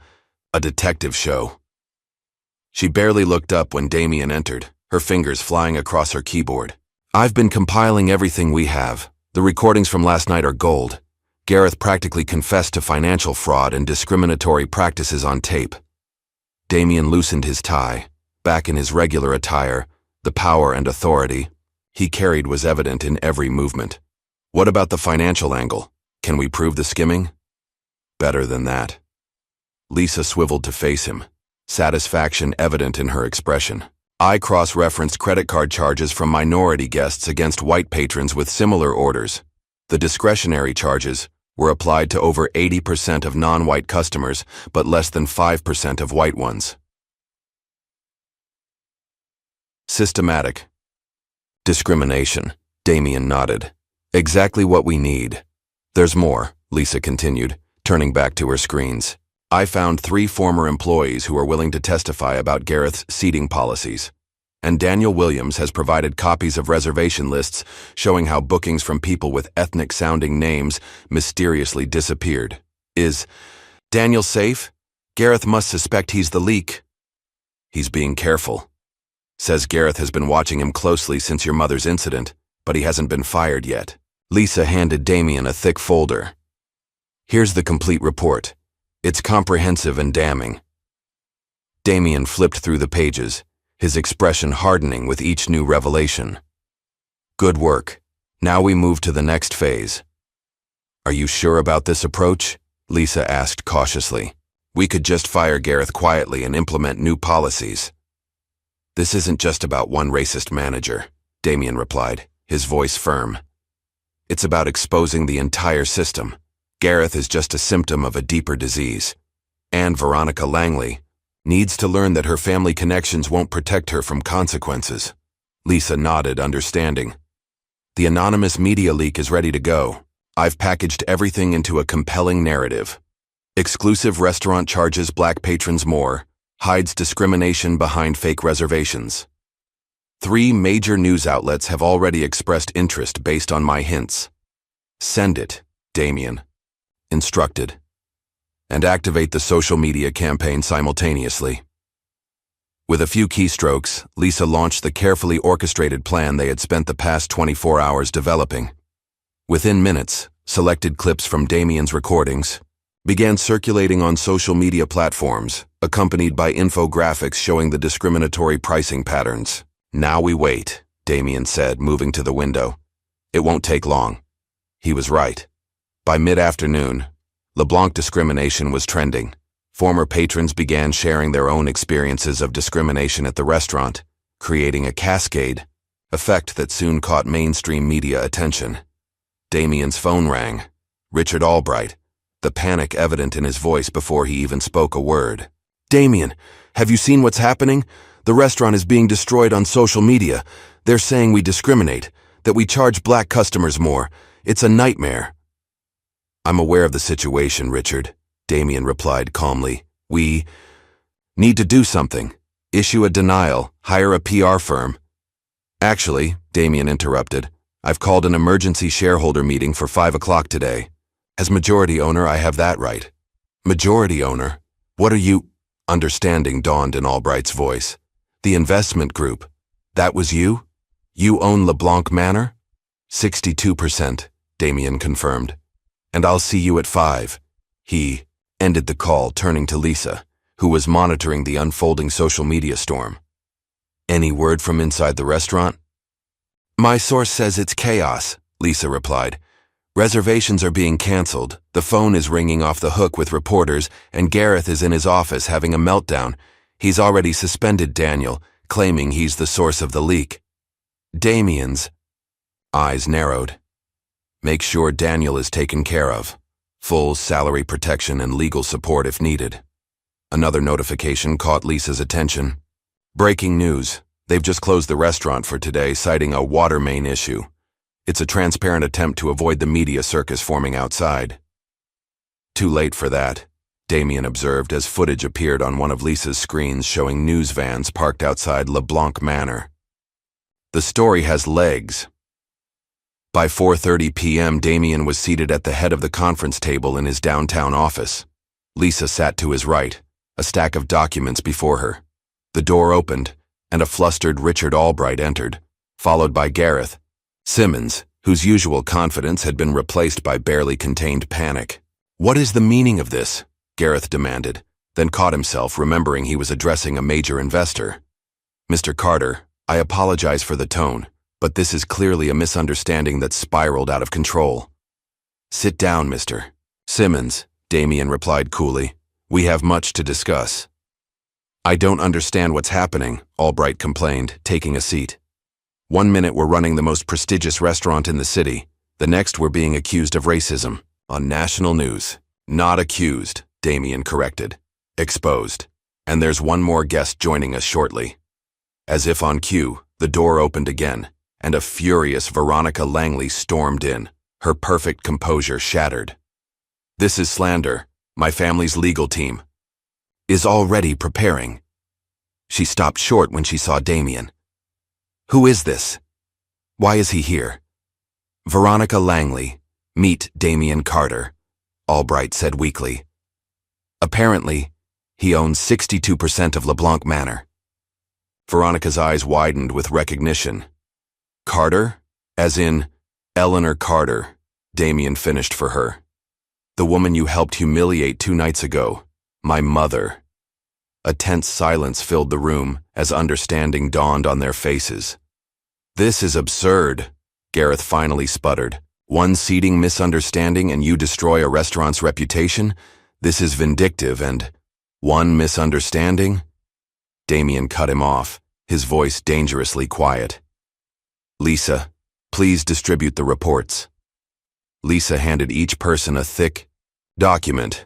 a detective show. She barely looked up when Damien entered, her fingers flying across her keyboard. "I've been compiling everything we have. The recordings from last night are gold. Gareth practically confessed to financial fraud and discriminatory practices on tape." Damien loosened his tie. Back in his regular attire, the power and authority he carried was evident in every movement. "What about the financial angle? Can we prove the skimming?" "Better than that." Lisa swiveled to face him, satisfaction evident in her expression. "I cross-referenced credit card charges from minority guests against white patrons with similar orders. The discretionary charges were applied to over 80% of non-white customers, but less than 5% of white ones." "Systematic discrimination," Damien nodded. "Exactly what we need." "There's more," Lisa continued, turning back to her screens. "I found 3 former employees who are willing to testify about Gareth's seating policies. And Daniel Williams has provided copies of reservation lists showing how bookings from people with ethnic-sounding names mysteriously disappeared. Is Daniel safe? Gareth must suspect he's the leak." "He's being careful. Says Gareth has been watching him closely since your mother's incident, but he hasn't been fired yet." Lisa handed Damien a thick folder. "Here's the complete report. It's comprehensive and damning." Damien flipped through the pages, his expression hardening with each new revelation. "Good work. Now we move to the next phase." "Are you sure about this approach?" Lisa asked cautiously. "We could just fire Gareth quietly and implement new policies." "This isn't just about one racist manager," Damien replied, his voice firm. "It's about exposing the entire system. Gareth is just a symptom of a deeper disease. And Veronica Langley needs to learn that her family connections won't protect her from consequences." Lisa nodded, understanding. "The anonymous media leak is ready to go. I've packaged everything into a compelling narrative. Exclusive restaurant charges black patrons more, hides discrimination behind fake reservations. 3 major news outlets have already expressed interest based on my hints. Send it," Damien instructed. "And activate the social media campaign simultaneously." With a few keystrokes, Lisa launched the carefully orchestrated plan they had spent the past 24 hours developing. Within minutes, selected clips from Damien's recordings began circulating on social media platforms, accompanied by infographics showing the discriminatory pricing patterns. "Now we wait," Damien said, moving to the window. "It won't take long." He was right. By mid-afternoon, LeBlanc discrimination was trending. Former patrons began sharing their own experiences of discrimination at the restaurant, creating a cascade effect that soon caught mainstream media attention. Damien's phone rang. Richard Albright, the panic evident in his voice before he even spoke a word. "Damien, have you seen what's happening? The restaurant is being destroyed on social media. They're saying we discriminate, that we charge black customers more. It's a nightmare." "I'm aware of the situation, Richard," Damien replied calmly. "We need to do something. Issue a denial, hire a PR firm." "Actually," Damien interrupted, "I've called an emergency shareholder meeting for 5 o'clock today. As majority owner, I have that right." "Majority owner? What are you—" Understanding dawned in Albright's voice. "The investment group. That was you? You own LeBlanc Manor?" 62%, Damien confirmed. "And I'll see you at 5. He ended the call, turning to Lisa, who was monitoring the unfolding social media storm. "Any word from inside the restaurant?" "My source says it's chaos," Lisa replied. "Reservations are being canceled, the phone is ringing off the hook with reporters, and Gareth is in his office having a meltdown. He's already suspended Daniel, claiming he's the source of the leak." Damien's eyes narrowed. "Make sure Daniel is taken care of. Full salary protection and legal support if needed." Another notification caught Lisa's attention. "Breaking news. They've just closed the restaurant for today, citing a water main issue. It's a transparent attempt to avoid the media circus forming outside." "Too late for that," Damien observed as footage appeared on one of Lisa's screens showing news vans parked outside LeBlanc Manor. "The story has legs." By 4:30 p.m., Damien was seated at the head of the conference table in his downtown office. Lisa sat to his right, a stack of documents before her. The door opened, and a flustered Richard Albright entered, followed by Gareth Simmons, whose usual confidence had been replaced by barely contained panic. "What is the meaning of this?" Gareth demanded, then caught himself remembering he was addressing a major investor. "Mr. Carter, I apologize for the tone, but this is clearly a misunderstanding that spiraled out of control." "Sit down, Mr. Simmons," Damien replied coolly. "We have much to discuss." "I don't understand what's happening," Albright complained, taking a seat. "One minute we're running the most prestigious restaurant in the city, the next we're being accused of racism on national news." "Not accused," Damien corrected. "Exposed. And there's one more guest joining us shortly." As if on cue, the door opened again, and a furious Veronica Langley stormed in, her perfect composure shattered. "This is slander. My family's legal team is already preparing." She stopped short when she saw Damien. "Who is this? Why is he here?" "Veronica Langley. Meet Damien Carter," Albright said weakly. "Apparently, he owns 62% of LeBlanc Manor." Veronica's eyes widened with recognition. "Carter? As in Eleanor Carter," Damien finished for her. "The woman you helped humiliate 2 nights ago. My mother." A tense silence filled the room as understanding dawned on their faces. "This is absurd," Gareth finally sputtered. "One seating misunderstanding and you destroy a restaurant's reputation? This is vindictive and one misunderstanding?" Damien cut him off, his voice dangerously quiet. "Lisa, please distribute the reports." Lisa handed each person a thick document.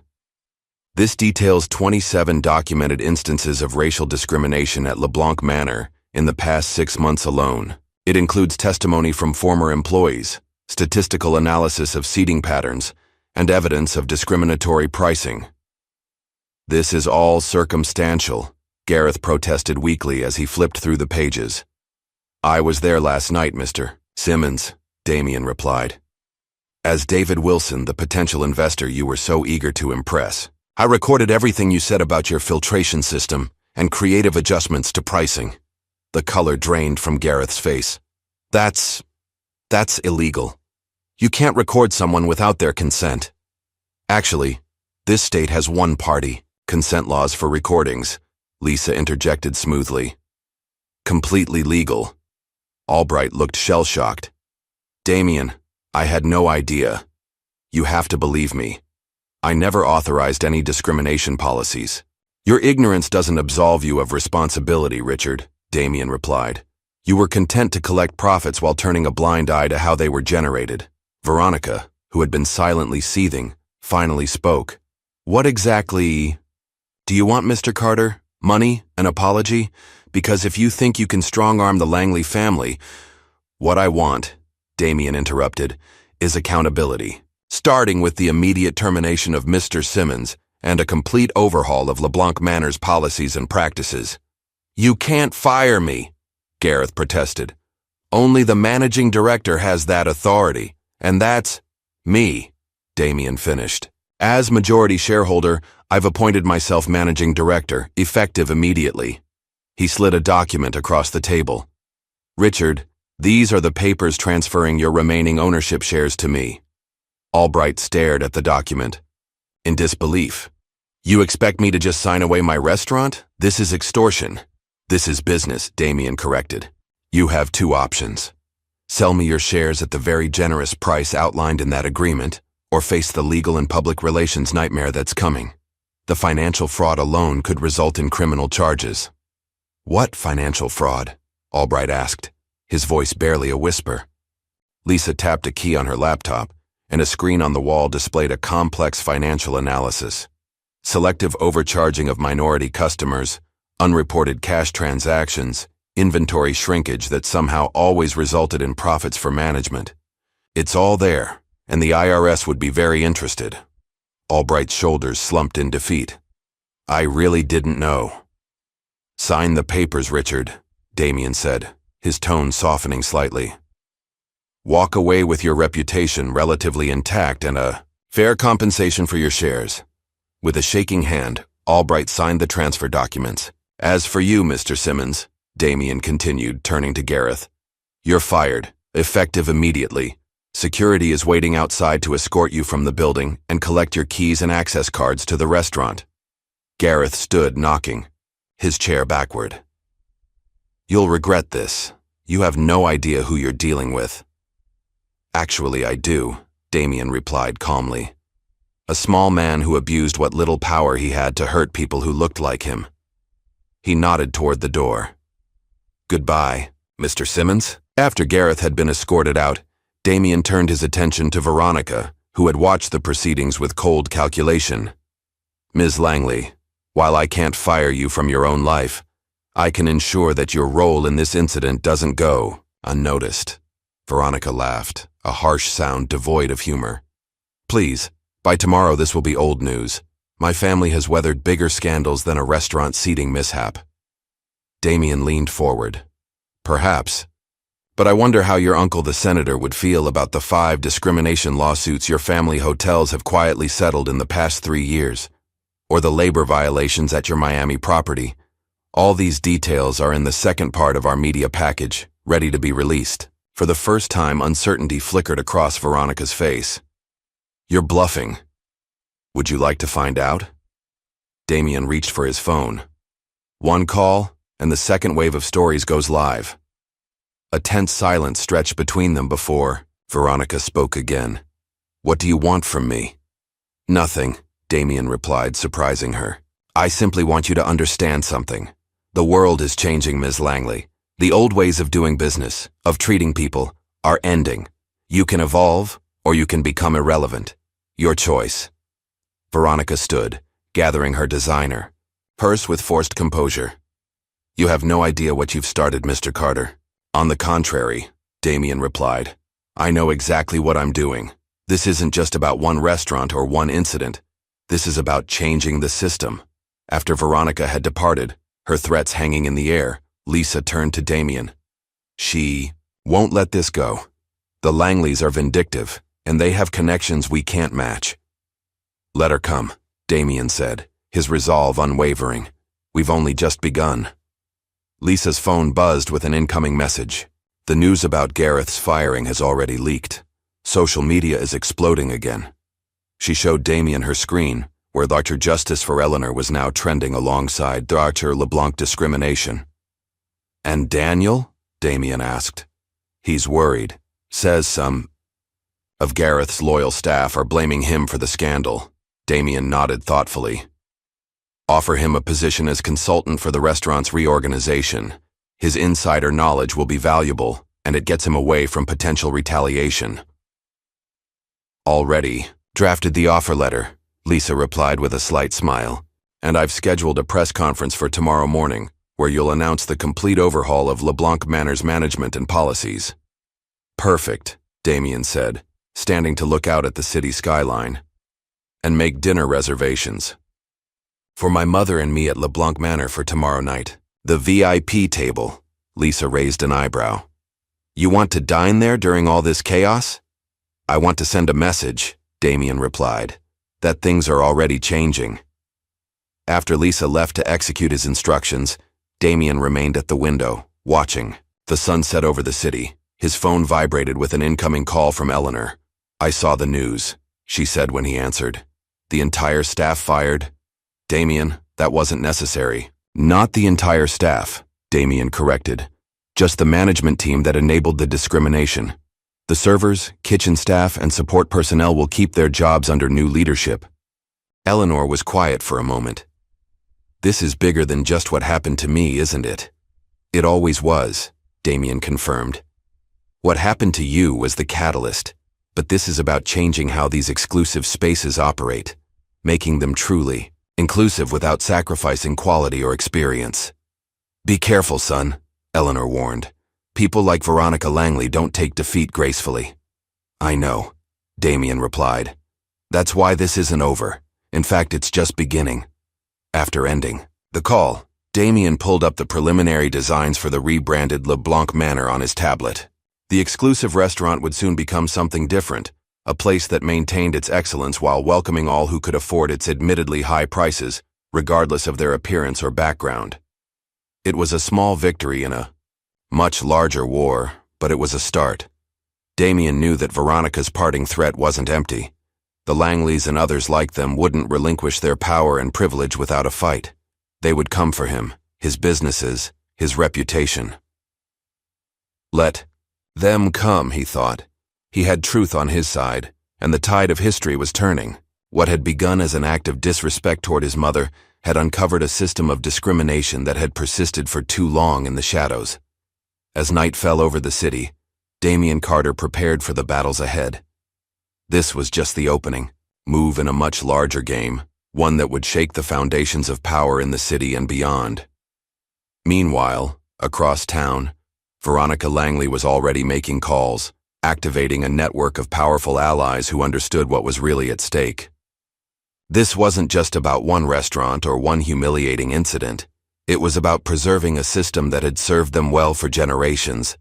"This details 27 documented instances of racial discrimination at LeBlanc Manor in the past 6 months alone. It includes testimony from former employees, statistical analysis of seating patterns, and evidence of discriminatory pricing." "This is all circumstantial," Gareth protested weakly as he flipped through the pages. "I was there last night, Mr. Simmons," Damien replied. "As David Wilson, the potential investor you were so eager to impress. I recorded everything you said about your filtration system and creative adjustments to pricing." The color drained from Gareth's face. That's illegal. You can't record someone without their consent." "Actually, this state has one-party consent laws for recordings," Lisa interjected smoothly. "Completely legal." Albright looked shell-shocked. "Damien, I had no idea. You have to believe me. I never authorized any discrimination policies." "Your ignorance doesn't absolve you of responsibility, Richard," Damien replied. "You were content to collect profits while turning a blind eye to how they were generated." Veronica, who had been silently seething, finally spoke. "What exactly do you want, Mr. Carter? Money? An apology? Because if you think you can strong-arm the Langley family—" "What I want," Damien interrupted, "is accountability. Starting with the immediate termination of Mr. Simmons and a complete overhaul of LeBlanc Manor's policies and practices." "You can't fire me," Gareth protested. "Only the managing director has that authority, and that's me," Damien finished. "As majority shareholder, I've appointed myself managing director, effective immediately." He slid a document across the table. "Richard, these are the papers transferring your remaining ownership shares to me." Albright stared at the document in disbelief. "You expect me to just sign away my restaurant? This is extortion." "This is business," Damien corrected. "You have 2 options. Sell me your shares at the very generous price outlined in that agreement, or face the legal and public relations nightmare that's coming. The financial fraud alone could result in criminal charges." "What financial fraud?" Albright asked, his voice barely a whisper. Lisa tapped a key on her laptop, and a screen on the wall displayed a complex financial analysis. Selective overcharging of minority customers, unreported cash transactions, inventory shrinkage that somehow always resulted in profits for management. "It's all there, and the IRS would be very interested." Albright's shoulders slumped in defeat. "I really didn't know." "Sign the papers, Richard," Damien said, his tone softening slightly. Walk away with your reputation relatively intact and a fair compensation for your shares. With a shaking hand, Albright signed the transfer documents. As for you, Mr. Simmons, Damien continued, turning to Gareth, you're fired, effective immediately. Security is waiting outside to escort you from the building and collect your keys and access cards to the restaurant. Gareth stood, knocking his chair backward. You'll regret this. You have no idea who you're dealing with. Actually, I do, Damien replied calmly. A small man who abused what little power he had to hurt people who looked like him. He nodded toward the door. Goodbye, Mr. Simmons. After Gareth had been escorted out, Damien turned his attention to Veronica, who had watched the proceedings with cold calculation. Ms. Langley, while I can't fire you from your own life, I can ensure that your role in this incident doesn't go unnoticed. Veronica laughed, a harsh sound devoid of humor. Please, by tomorrow this will be old news. My family has weathered bigger scandals than a restaurant seating mishap. Damien leaned forward. Perhaps. But I wonder how your uncle the senator would feel about the 5 discrimination lawsuits your family hotels have quietly settled in the past 3 years, or the labor violations at your Miami property. All these details are in the second part of our media package, ready to be released. For the first time, uncertainty flickered across Veronica's face. You're bluffing. Would you like to find out? Damien reached for his phone. One call, and the second wave of stories goes live. A tense silence stretched between them before Veronica spoke again. What do you want from me? Nothing, Damien replied, surprising her. I simply want you to understand something. The world is changing, Ms. Langley. The old ways of doing business, of treating people, are ending. You can evolve, or you can become irrelevant. Your choice. Veronica stood, gathering her designer purse with forced composure. You have no idea what you've started, Mr. Carter. On the contrary, Damien replied. I know exactly what I'm doing. This isn't just about one restaurant or one incident. This is about changing the system. After Veronica had departed, her threats hanging in the air, Lisa turned to Damien. She won't let this go. The Langleys are vindictive, and they have connections we can't match. Let her come, Damien said, his resolve unwavering. We've only just begun. Lisa's phone buzzed with an incoming message. The news about Gareth's firing has already leaked. Social media is exploding again. She showed Damien her screen, where Dr. Justice for Eleanor was now trending alongside Dr. LeBlanc discrimination. And Daniel? Damien asked. He's worried. Says some of Gareth's loyal staff are blaming him for the scandal. Damien nodded thoughtfully. Offer him a position as consultant for the restaurant's reorganization. His insider knowledge will be valuable, and it gets him away from potential retaliation. Already drafted the offer letter, Lisa replied with a slight smile. And I've scheduled a press conference for tomorrow morning, where you'll announce the complete overhaul of LeBlanc Manor's management and policies. Perfect, Damien said, standing to look out at the city skyline. And make dinner reservations. For my mother and me at LeBlanc Manor for tomorrow night. The VIP table. Lisa raised an eyebrow. You want to dine there during all this chaos? I want to send a message, Damien replied, that things are already changing. After Lisa left to execute his instructions, Damien remained at the window, watching. The sun set over the city. His phone vibrated with an incoming call from Eleanor. I saw the news, she said when he answered. The entire staff fired? Damien, that wasn't necessary. Not the entire staff, Damien corrected. Just the management team that enabled the discrimination. The servers, kitchen staff, and support personnel will keep their jobs under new leadership. Eleanor was quiet for a moment. This is bigger than just what happened to me, isn't it? It always was, Damien confirmed. What happened to you was the catalyst, but this is about changing how these exclusive spaces operate, making them truly inclusive without sacrificing quality or experience. Be careful, son, Eleanor warned. People like Veronica Langley don't take defeat gracefully. I know, Damien replied. That's why this isn't over. In fact, it's just beginning. After ending the call, Damien pulled up the preliminary designs for the rebranded LeBlanc Manor on his tablet. The exclusive restaurant would soon become something different, a place that maintained its excellence while welcoming all who could afford its admittedly high prices, regardless of their appearance or background. It was a small victory in a much larger war, but it was a start. Damien knew that Veronica's parting threat wasn't empty. The Langleys and others like them wouldn't relinquish their power and privilege without a fight. They would come for him, his businesses, his reputation. Let them come, he thought. He had truth on his side, and the tide of history was turning. What had begun as an act of disrespect toward his mother had uncovered a system of discrimination that had persisted for too long in the shadows. As night fell over the city, Damien Carter prepared for the battles ahead. This was just the opening, move in a much larger game, one that would shake the foundations of power in the city and beyond. Meanwhile, across town, Veronica Langley was already making calls, activating a network of powerful allies who understood what was really at stake. This wasn't just about one restaurant or one humiliating incident. It was about preserving a system that had served them well for generations.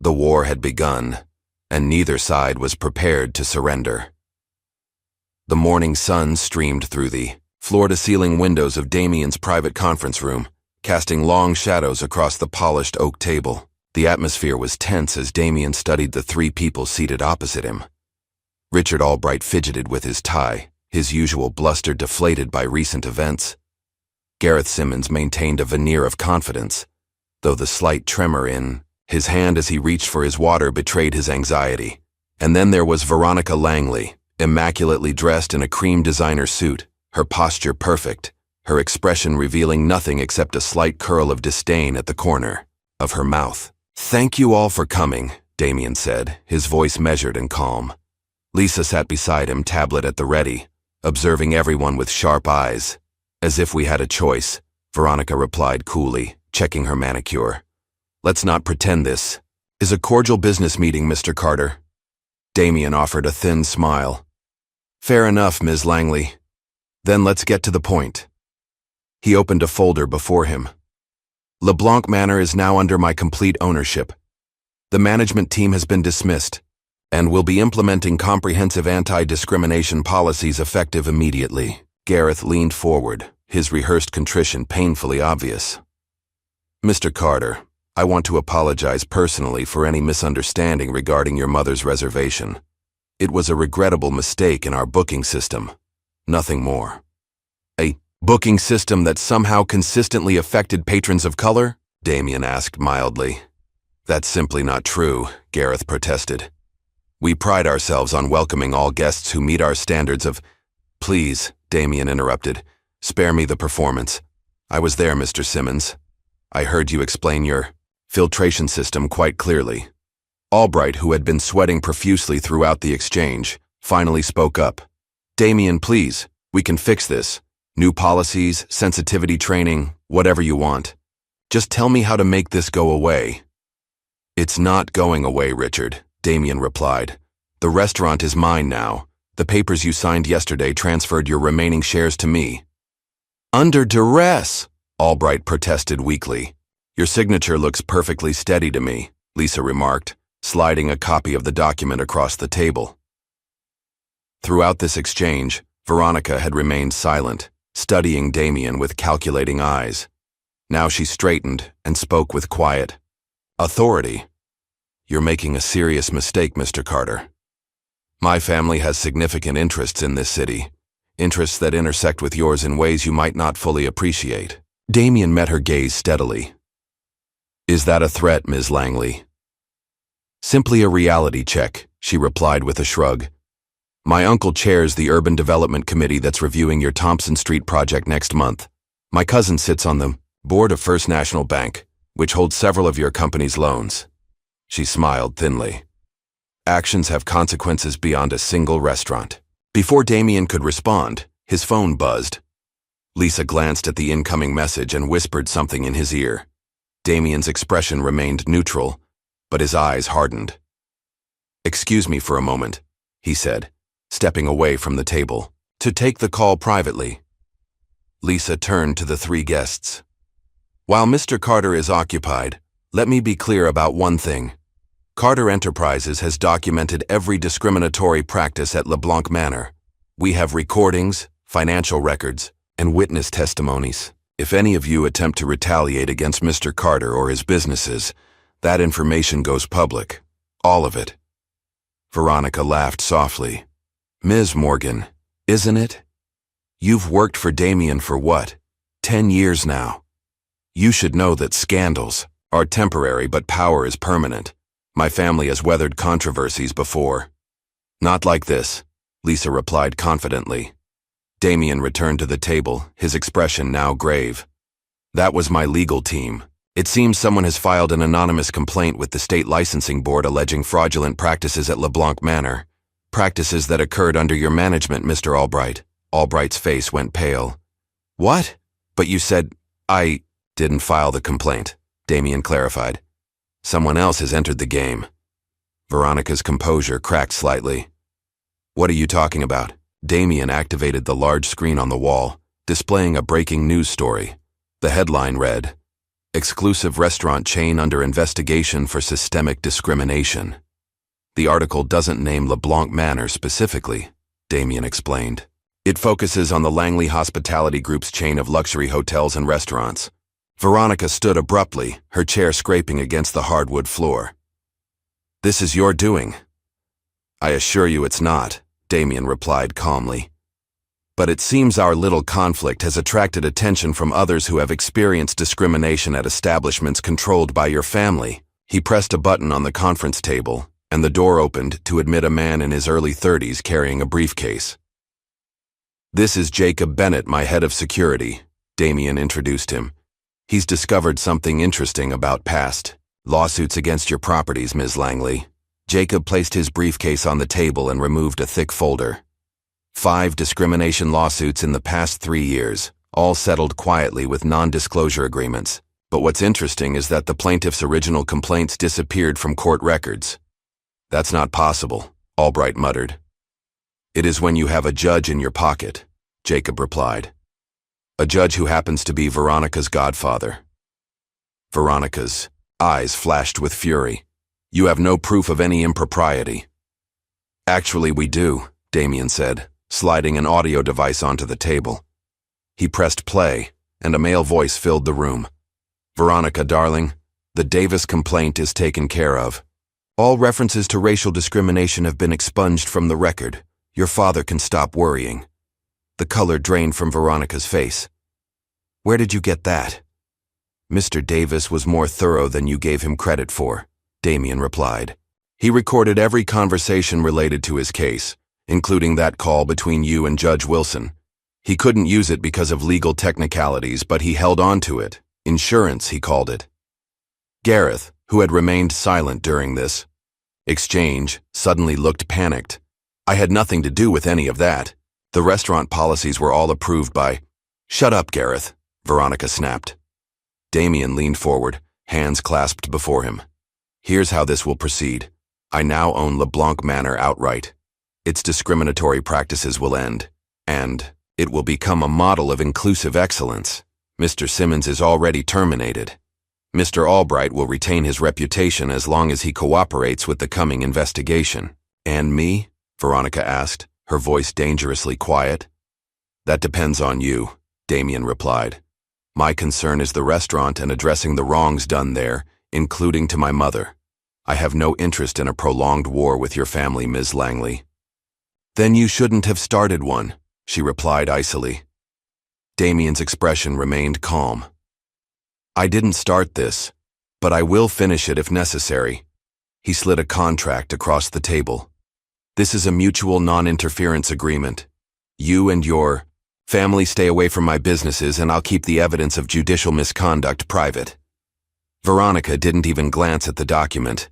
The war had begun, and neither side was prepared to surrender. The morning sun streamed through the floor-to-ceiling windows of Damien's private conference room, casting long shadows across the polished oak table. The atmosphere was tense as Damien studied the three people seated opposite him. Richard Albright fidgeted with his tie, his usual bluster deflated by recent events. Gareth Simmons maintained a veneer of confidence, though the slight tremor in his hand as he reached for his water betrayed his anxiety. And then there was Veronica Langley, immaculately dressed in a cream designer suit, her posture perfect, her expression revealing nothing except a slight curl of disdain at the corner of her mouth. "Thank you all for coming," Damien said, his voice measured and calm. Lisa sat beside him, tablet at the ready, observing everyone with sharp eyes. "As if we had a choice," Veronica replied coolly, checking her manicure. "Let's not pretend this is a cordial business meeting, Mr. Carter." Damien offered a thin smile. "Fair enough, Ms. Langley. Then let's get to the point." He opened a folder before him. "LeBlanc Manor is now under my complete ownership. The management team has been dismissed, and will be implementing comprehensive anti-discrimination policies effective immediately." Gareth leaned forward, his rehearsed contrition painfully obvious. "Mr. Carter, I want to apologize personally for any misunderstanding regarding your mother's reservation. It was a regrettable mistake in our booking system. Nothing more." "A booking system that somehow consistently affected patrons of color?" Damien asked mildly. "That's simply not true," Gareth protested. "We pride ourselves on welcoming all guests who meet our standards of—" "Please," Damien interrupted, "spare me the performance. I was there, Mr. Simmons. I heard you explain your filtration system quite clearly." Albright, who had been sweating profusely throughout the exchange, finally spoke up. "Damien, please, we can fix this. New policies, sensitivity training, whatever you want. Just tell me how to make this go away." "It's not going away, Richard," Damien replied. "The restaurant is mine now. The papers you signed yesterday transferred your remaining shares to me." "Under duress," Albright protested weakly. "Your signature looks perfectly steady to me," Lisa remarked, sliding a copy of the document across the table. Throughout this exchange, Veronica had remained silent, studying Damien with calculating eyes. Now she straightened and spoke with quiet authority. "You're making a serious mistake, Mr. Carter. My family has significant interests in this city, interests that intersect with yours in ways you might not fully appreciate." Damien met her gaze steadily. "Is that a threat, Ms. Langley?" "Simply a reality check," she replied with a shrug. "My uncle chairs the Urban Development Committee that's reviewing your Thompson Street project next month. My cousin sits on the board of First National Bank, which holds several of your company's loans." She smiled thinly. "Actions have consequences beyond a single restaurant." Before Damien could respond, his phone buzzed. Lisa glanced at the incoming message and whispered something in his ear. Damien's expression remained neutral, but his eyes hardened. "Excuse me for a moment," he said, stepping away from the table, "to take the call privately." Lisa turned to the three guests. "While Mr. Carter is occupied, let me be clear about one thing. Carter Enterprises has documented every discriminatory practice at LeBlanc Manor. We have recordings, financial records, and witness testimonies. If any of you attempt to retaliate against Mr. Carter or his businesses, that information goes public. All of it." Veronica laughed softly. "Ms. Morgan, isn't it? You've worked for Damien for what, 10 years now? You should know that scandals are temporary, but power is permanent. My family has weathered controversies before." "Not like this," Lisa replied confidently. Damien returned to the table, his expression now grave. "That was my legal team. It seems someone has filed an anonymous complaint with the state licensing board alleging fraudulent practices at LeBlanc Manor. Practices that occurred under your management, Mr. Albright." Albright's face went pale. "What? But you said—" "I didn't file the complaint," Damien clarified. "Someone else has entered the game." Veronica's composure cracked slightly. "What are you talking about?" Damien activated the large screen on the wall, displaying a breaking news story. The headline read, "Exclusive restaurant chain under investigation for systemic discrimination." The article doesn't name LeBlanc Manor specifically, Damien explained. It focuses on the Langley Hospitality Group's chain of luxury hotels and restaurants. Veronica stood abruptly, her chair scraping against the hardwood floor. "This is your doing." "I assure you it's not," Damien replied calmly. "But it seems our little conflict has attracted attention from others who have experienced discrimination at establishments controlled by your family." He pressed a button on the conference table, and the door opened to admit a man in his early 30s carrying a briefcase. "This is Jacob Bennett, my head of security," Damien introduced him. "He's discovered something interesting about past lawsuits against your properties, Ms. Langley." Jacob placed his briefcase on the table and removed a thick folder. 5 discrimination lawsuits in the past 3 years, all settled quietly with non-disclosure agreements. But what's interesting is that the plaintiff's original complaints disappeared from court records. "That's not possible," Albright muttered. "It is when you have a judge in your pocket," Jacob replied. "A judge who happens to be Veronica's godfather." Veronica's eyes flashed with fury. "You have no proof of any impropriety." "Actually, we do," Damien said, sliding an audio device onto the table. He pressed play, and a male voice filled the room. "Veronica, darling, the Davis complaint is taken care of. All references to racial discrimination have been expunged from the record. Your father can stop worrying." The color drained from Veronica's face. "Where did you get that?" "Mr. Davis was more thorough than you gave him credit for," Damien replied. "He recorded every conversation related to his case, including that call between you and Judge Wilson. He couldn't use it because of legal technicalities, but he held on to it. Insurance, he called it." Gareth, who had remained silent during this exchange, suddenly looked panicked. "I had nothing to do with any of that. The restaurant policies were all approved by—" "Shut up, Gareth," Veronica snapped. Damien leaned forward, hands clasped before him. "Here's how this will proceed. I now own LeBlanc Manor outright. Its discriminatory practices will end, and it will become a model of inclusive excellence. Mr. Simmons is already terminated. Mr. Albright will retain his reputation as long as he cooperates with the coming investigation." "And me?" Veronica asked, her voice dangerously quiet. "That depends on you," Damien replied. "My concern is the restaurant and addressing the wrongs done there, including to my mother. I have no interest in a prolonged war with your family, Ms. Langley." "Then you shouldn't have started one," she replied icily. Damien's expression remained calm. "I didn't start this, but I will finish it if necessary." He slid a contract across the table. "This is a mutual non-interference agreement. You and your family stay away from my businesses, and I'll keep the evidence of judicial misconduct private." Veronica didn't even glance at the document.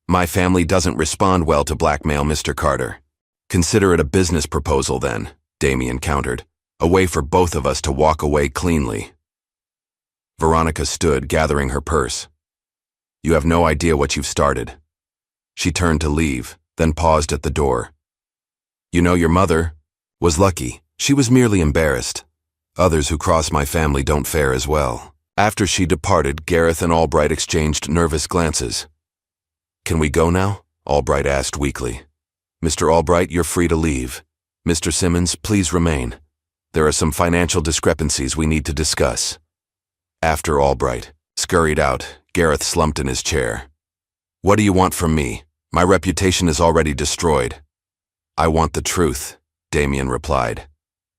"My family doesn't respond well to blackmail, Mr. Carter." "Consider it a business proposal then," Damien countered. "A way for both of us to walk away cleanly." Veronica stood, gathering her purse. "You have no idea what you've started." She turned to leave, then paused at the door. "You know, your mother was lucky. She was merely embarrassed. Others who cross my family don't fare as well." After she departed, Gareth and Albright exchanged nervous glances. Can we go now? Albright asked weakly. Mr. Albright, you're free to leave. Mr. Simmons, please remain. There are some financial discrepancies we need to discuss. After Albright scurried out, Gareth slumped in his chair. What do you want from me? My reputation is already destroyed. I want the truth, Damien replied.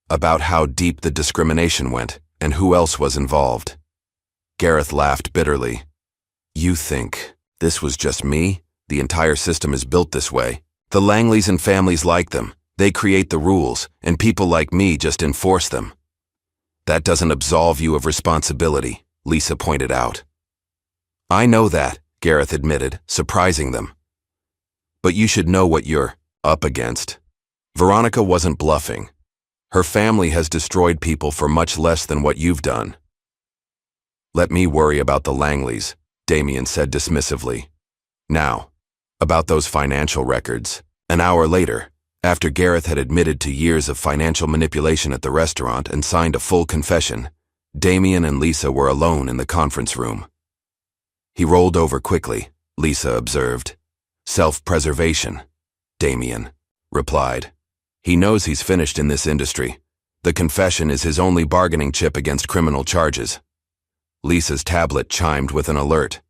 About how deep the discrimination went and who else was involved. Gareth laughed bitterly. You think this was just me? The entire system is built this way. The Langleys and families like them. They create the rules, and people like me just enforce them. That doesn't absolve you of responsibility, Lisa pointed out. I know that, Gareth admitted, surprising them. But you should know what you're up against. Veronica wasn't bluffing. Her family has destroyed people for much less than what you've done. Let me worry about the Langleys, Damien said dismissively. Now, about those financial records. An hour later, after Gareth had admitted to years of financial manipulation at the restaurant and signed a full confession, Damien and Lisa were alone in the conference room. He rolled over quickly, Lisa observed. Self-preservation, Damien replied. He knows he's finished in this industry. The confession is his only bargaining chip against criminal charges. Lisa's tablet chimed with an alert.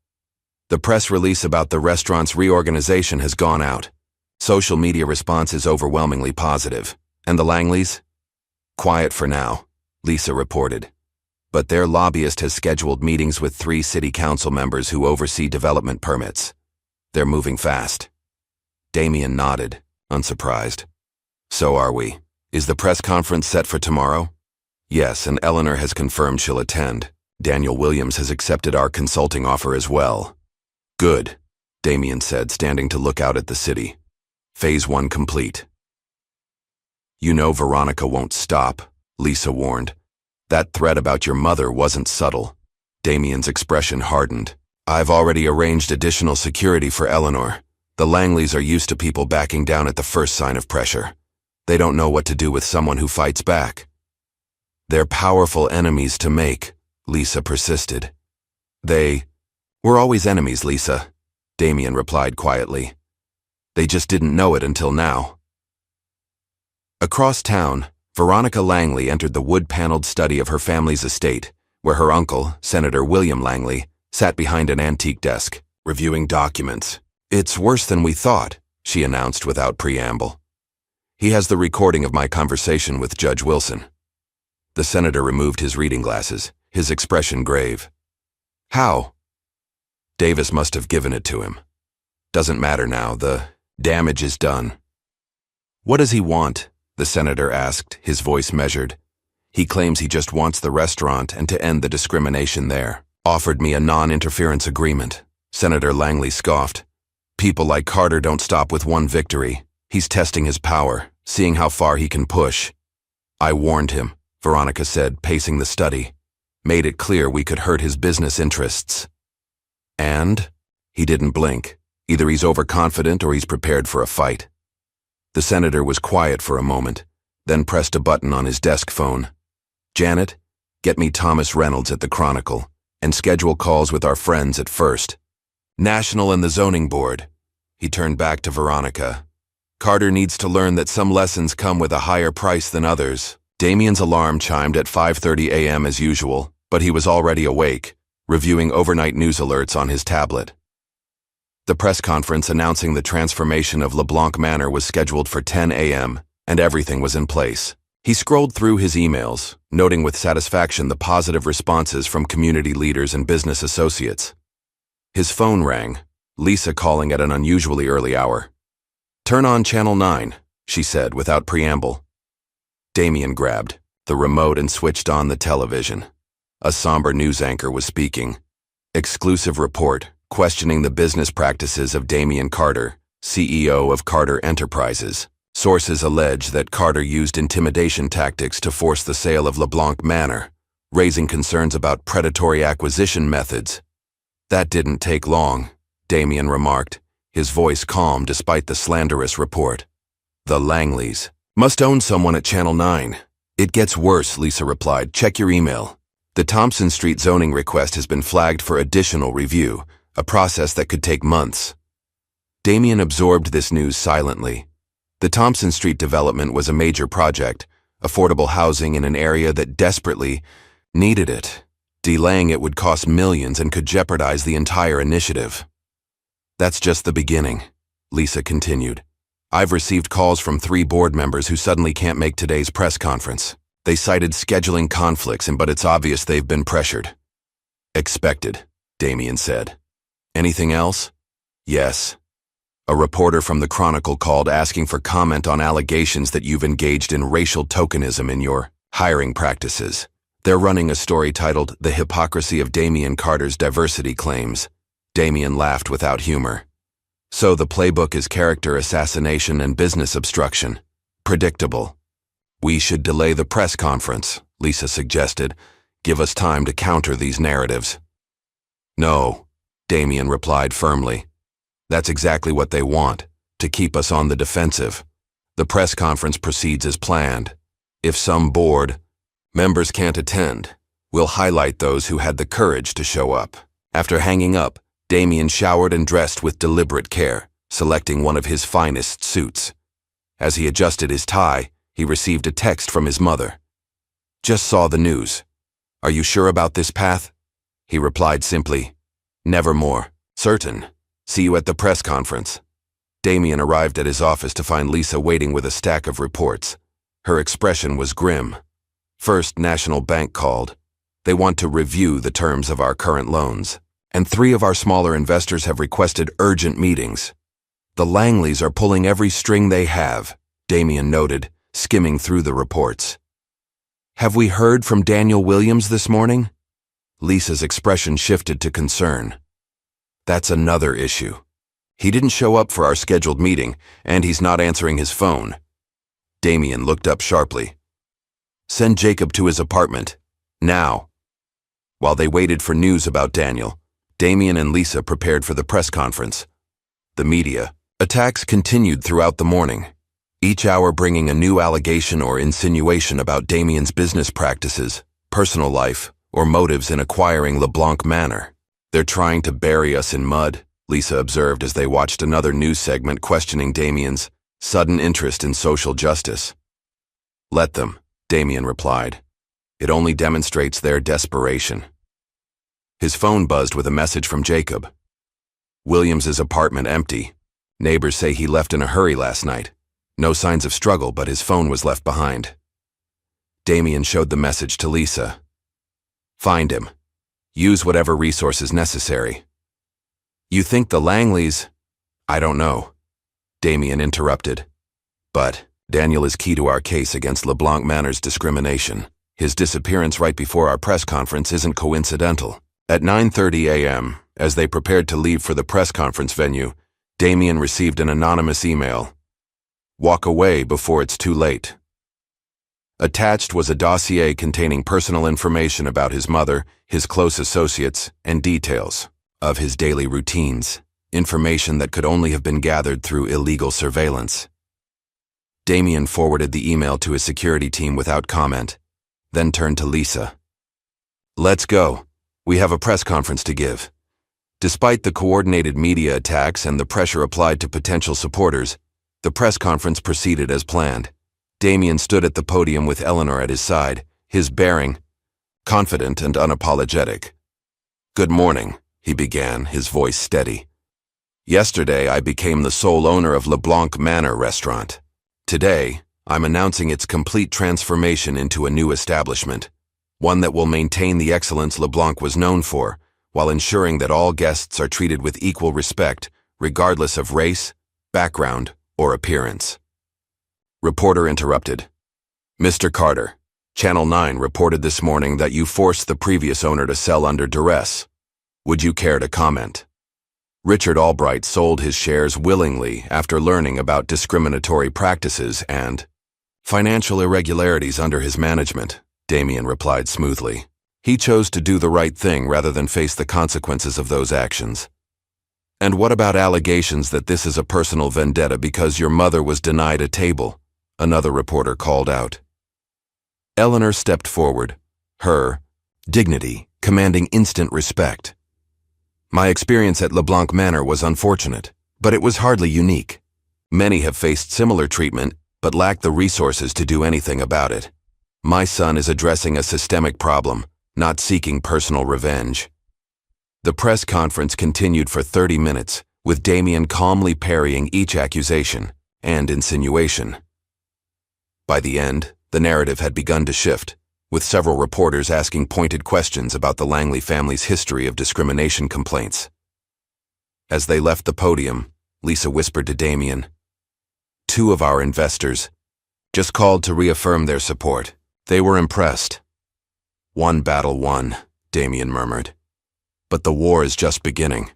The press release about the restaurant's reorganization has gone out. Social media response is overwhelmingly positive. And the Langleys? Quiet for now, Lisa reported. But their lobbyist has scheduled meetings with 3 city council members who oversee development permits. They're moving fast. Damien nodded, unsurprised. So are we. Is the press conference set for tomorrow? Yes, and Eleanor has confirmed she'll attend. Daniel Williams has accepted our consulting offer as well. Good, Damien said, standing to look out at the city. Phase 1 complete. You know Veronica won't stop, Lisa warned. That threat about your mother wasn't subtle. Damien's expression hardened. I've already arranged additional security for Eleanor. The Langleys are used to people backing down at the first sign of pressure. They don't know what to do with someone who fights back. They're powerful enemies to make, Lisa persisted. We're always enemies, Lisa, Damien replied quietly. They just didn't know it until now. Across town, Veronica Langley entered the wood-paneled study of her family's estate, where her uncle, Senator William Langley, sat behind an antique desk, reviewing documents. It's worse than we thought, she announced without preamble. He has the recording of my conversation with Judge Wilson. The senator removed his reading glasses, his expression grave. How? Davis must have given it to him. Doesn't matter now, the damage is done. What does he want? The senator asked, his voice measured. He claims he just wants the restaurant and to end the discrimination there. Offered me a non-interference agreement. Senator Langley scoffed. People like Carter don't stop with one victory. He's testing his power, seeing how far he can push. I warned him, Veronica said, pacing the study. Made it clear we could hurt his business interests. And? He didn't blink. Either he's overconfident or he's prepared for a fight. The senator was quiet for a moment, then pressed a button on his desk phone. Janet, get me Thomas Reynolds at the Chronicle, and schedule calls with our friends at First. National and the Zoning Board. He turned back to Veronica. Carter needs to learn that some lessons come with a higher price than others. Damien's alarm chimed at 5:30 a.m. as usual, but he was already awake, reviewing overnight news alerts on his tablet. The press conference announcing the transformation of LeBlanc Manor was scheduled for 10 a.m., and everything was in place. He scrolled through his emails, noting with satisfaction the positive responses from community leaders and business associates. His phone rang, Lisa calling at an unusually early hour. Turn on Channel 9, she said without preamble. Damien grabbed the remote and switched on the television. A somber news anchor was speaking. Exclusive report questioning the business practices of Damien Carter, CEO of Carter Enterprises. Sources allege that Carter used intimidation tactics to force the sale of LeBlanc Manor, raising concerns about predatory acquisition methods. That didn't take long, Damien remarked, his voice calm despite the slanderous report. The Langleys must own someone at Channel 9. It gets worse, Lisa replied. Check your email. The Thompson Street zoning request has been flagged for additional review, a process that could take months. Damien absorbed this news silently. The Thompson Street development was a major project, affordable housing in an area that desperately needed it. Delaying it would cost millions and could jeopardize the entire initiative. That's just the beginning, Lisa continued. I've received calls from 3 board members who suddenly can't make today's press conference. They cited scheduling conflicts, but it's obvious they've been pressured. Expected, Damien said. Anything else? Yes. A reporter from the Chronicle called asking for comment on allegations that you've engaged in racial tokenism in your hiring practices. They're running a story titled The Hypocrisy of Damien Carter's Diversity Claims. Damien laughed without humor. So the playbook is character assassination and business obstruction. Predictable. We should delay the press conference, Lisa suggested. Give us time to counter these narratives. No, Damien replied firmly. That's exactly what they want, to keep us on the defensive. The press conference proceeds as planned. If some board members can't attend, we'll highlight those who had the courage to show up. After hanging up, Damien showered and dressed with deliberate care, selecting one of his finest suits. As he adjusted his tie, he received a text from his mother. Just saw the news. Are you sure about this path? He replied simply, nevermore. Certain. See you at the press conference. Damien arrived at his office to find Lisa waiting with a stack of reports. Her expression was grim. First National Bank called. They want to review the terms of our current loans. And 3 of our smaller investors have requested urgent meetings. The Langleys are pulling every string they have, Damien noted, skimming through the reports. Have we heard from Daniel Williams this morning? Lisa's expression shifted to concern. That's another issue. He didn't show up for our scheduled meeting, and he's not answering his phone. Damien looked up sharply. Send Jacob to his apartment. Now. While they waited for news about Daniel, Damien and Lisa prepared for the press conference. The media attacks continued throughout the morning, each hour bringing a new allegation or insinuation about Damien's business practices, personal life, or motives in acquiring LeBlanc Manor. They're trying to bury us in mud, Lisa observed as they watched another news segment questioning Damien's sudden interest in social justice. Let them, Damien replied. It only demonstrates their desperation. His phone buzzed with a message from Jacob. Williams's apartment empty. Neighbors say he left in a hurry last night. No signs of struggle, but his phone was left behind. Damien showed the message to Lisa. Find him. Use whatever resources necessary. You think the Langleys? I don't know. Damien interrupted. But Daniel is key to our case against LeBlanc Manor's discrimination. His disappearance right before our press conference isn't coincidental. At 9:30 a.m., as they prepared to leave for the press conference venue, Damien received an anonymous email. Walk away before it's too late. Attached was a dossier containing personal information about his mother, his close associates, and details of his daily routines, information that could only have been gathered through illegal surveillance. Damien forwarded the email to his security team without comment, then turned to Lisa. Let's go. We have a press conference to give. Despite the coordinated media attacks and the pressure applied to potential supporters, the press conference proceeded as planned. Damien stood at the podium with Eleanor at his side, his bearing confident and unapologetic. Good morning, he began, his voice steady. Yesterday, I became the sole owner of LeBlanc Manor restaurant. Today, I'm announcing its complete transformation into a new establishment, one that will maintain the excellence LeBlanc was known for, while ensuring that all guests are treated with equal respect, regardless of race, background, or appearance. Reporter interrupted. Mr. Carter, Channel 9 reported this morning that you forced the previous owner to sell under duress. Would you care to comment? Richard Albright sold his shares willingly after learning about discriminatory practices and financial irregularities under his management, Damien replied smoothly. He chose to do the right thing rather than face the consequences of those actions. And what about allegations that this is a personal vendetta because your mother was denied a table? Another reporter called out. Eleanor stepped forward, her dignity commanding instant respect. My experience at LeBlanc Manor was unfortunate, But it was hardly unique. Many have faced similar treatment, but lack the resources to do anything about it. My son is addressing a systemic problem, not seeking personal revenge. The press conference continued for 30 minutes, with Damien calmly parrying each accusation and insinuation. By the end, the narrative had begun to shift, with several reporters asking pointed questions about the Langley family's history of discrimination complaints. As they left the podium, Lisa whispered to Damien, "Two of our investors just called to reaffirm their support. They were impressed." "One battle won," Damien murmured. "But the war is just beginning."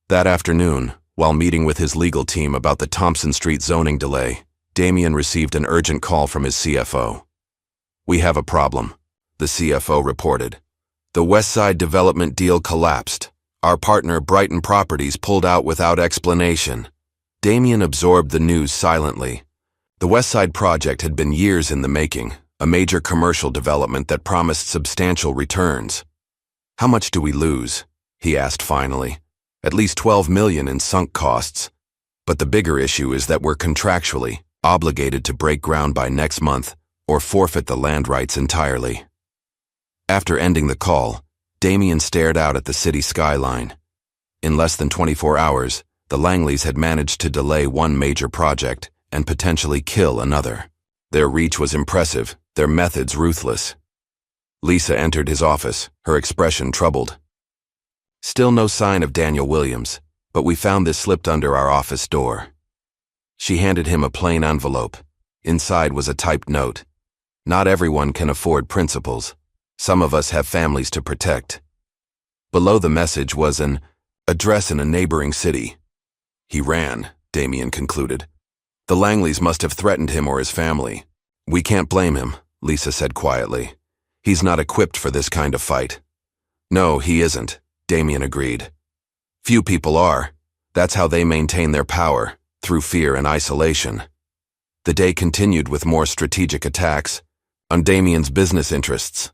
That afternoon, while meeting with his legal team about the Thompson Street zoning delay, Damien received an urgent call from his CFO. "We have a problem," the CFO reported. "The Westside development deal collapsed. Our partner, Brighton Properties, pulled out without explanation." Damien absorbed the news silently. The Westside project had been years in the making, a major commercial development that promised substantial returns. "How much do we lose?" he asked finally. "At least $12 million in sunk costs. But the bigger issue is that we're contractually obligated to break ground by next month or forfeit the land rights entirely." After ending the call, Damien stared out at the city skyline. In less than 24 hours, the Langleys had managed to delay one major project and potentially kill another. Their reach was impressive, their methods ruthless. Lisa entered his office, her expression troubled. "Still no sign of Daniel Williams, but we found this slipped under our office door." She handed him a plain envelope. Inside was a typed note. "Not everyone can afford principals. Some of us have families to protect." Below the message was an address in a neighboring city. "He ran," Damien concluded. "The Langleys must have threatened him or his family." "We can't blame him," Lisa said quietly. "He's not equipped for this kind of fight." "No, he isn't," Damien agreed. "Few people are. That's how they maintain their power, through fear and isolation." The day continued with more strategic attacks on Damien's business interests.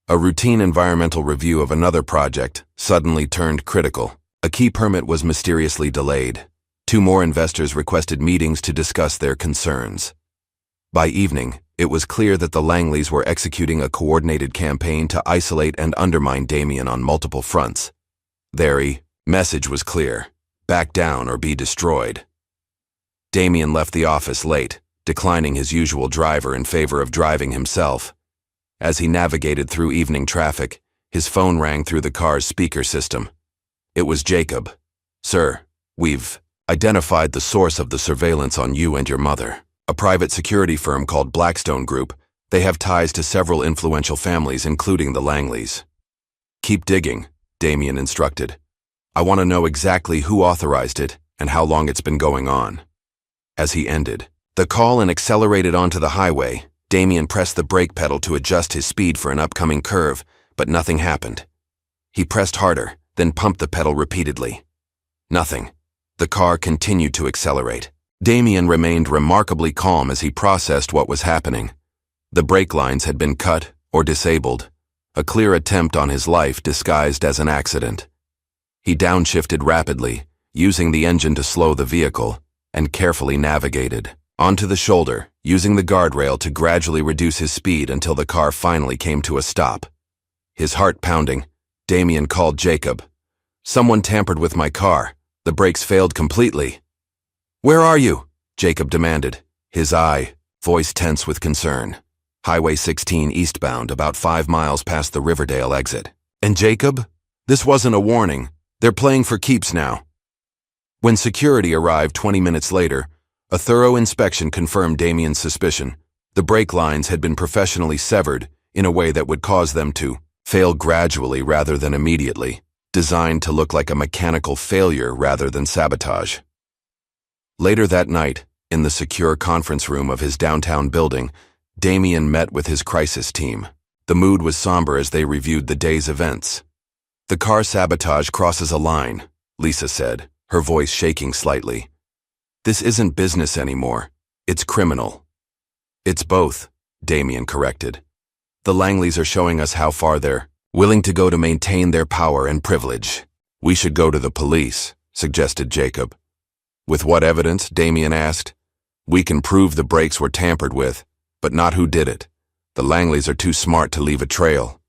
A routine environmental review of another project suddenly turned critical. A key permit was mysteriously delayed. Two more investors requested meetings to discuss their concerns. By evening, it was clear that the Langleys were executing a coordinated campaign to isolate and undermine Damien on multiple fronts. Their message was clear: back down or be destroyed. Damien left the office late, declining his usual driver in favor of driving himself. As he navigated through evening traffic, his phone rang through the car's speaker system. It was Jacob. "Sir, we've identified the source of the surveillance on you and your mother. A private security firm called Blackstone Group. They have ties to several influential families, including the Langleys." "Keep digging," Damien instructed. "I want to know exactly who authorized it and how long it's been going on." As he ended the call and accelerated onto the highway, Damien pressed the brake pedal to adjust his speed for an upcoming curve, but nothing happened. He pressed harder, then pumped the pedal repeatedly. Nothing. The car continued to accelerate. Damien remained remarkably calm as he processed what was happening. The brake lines had been cut or disabled, a clear attempt on his life disguised as an accident. He downshifted rapidly, using the engine to slow the vehicle, and carefully navigated onto the shoulder, using the guardrail to gradually reduce his speed until the car finally came to a stop. His heart pounding, Damien called Jacob. "Someone tampered with my car. The brakes failed completely." "Where are you?" Jacob demanded, his voice tense with concern. "Highway 16 eastbound, about 5 miles past the Riverdale exit." "And Jacob? This wasn't a warning. They're playing for keeps now." When security arrived 20 minutes later, a thorough inspection confirmed Damien's suspicion. The brake lines had been professionally severed in a way that would cause them to fail gradually rather than immediately, designed to look like a mechanical failure rather than sabotage. Later that night, in the secure conference room of his downtown building, Damien met with his crisis team. The mood was somber as they reviewed the day's events. "The car sabotage crosses a line," Lisa said, her voice shaking slightly. "This isn't business anymore. It's criminal." "It's both," Damien corrected. "The Langleys are showing us how far they're willing to go to maintain their power and privilege." "We should go to the police," suggested Jacob. With what evidence? Damien asked. We can prove the brakes were tampered with, but not who did it. The Langleys are too smart to leave a trail.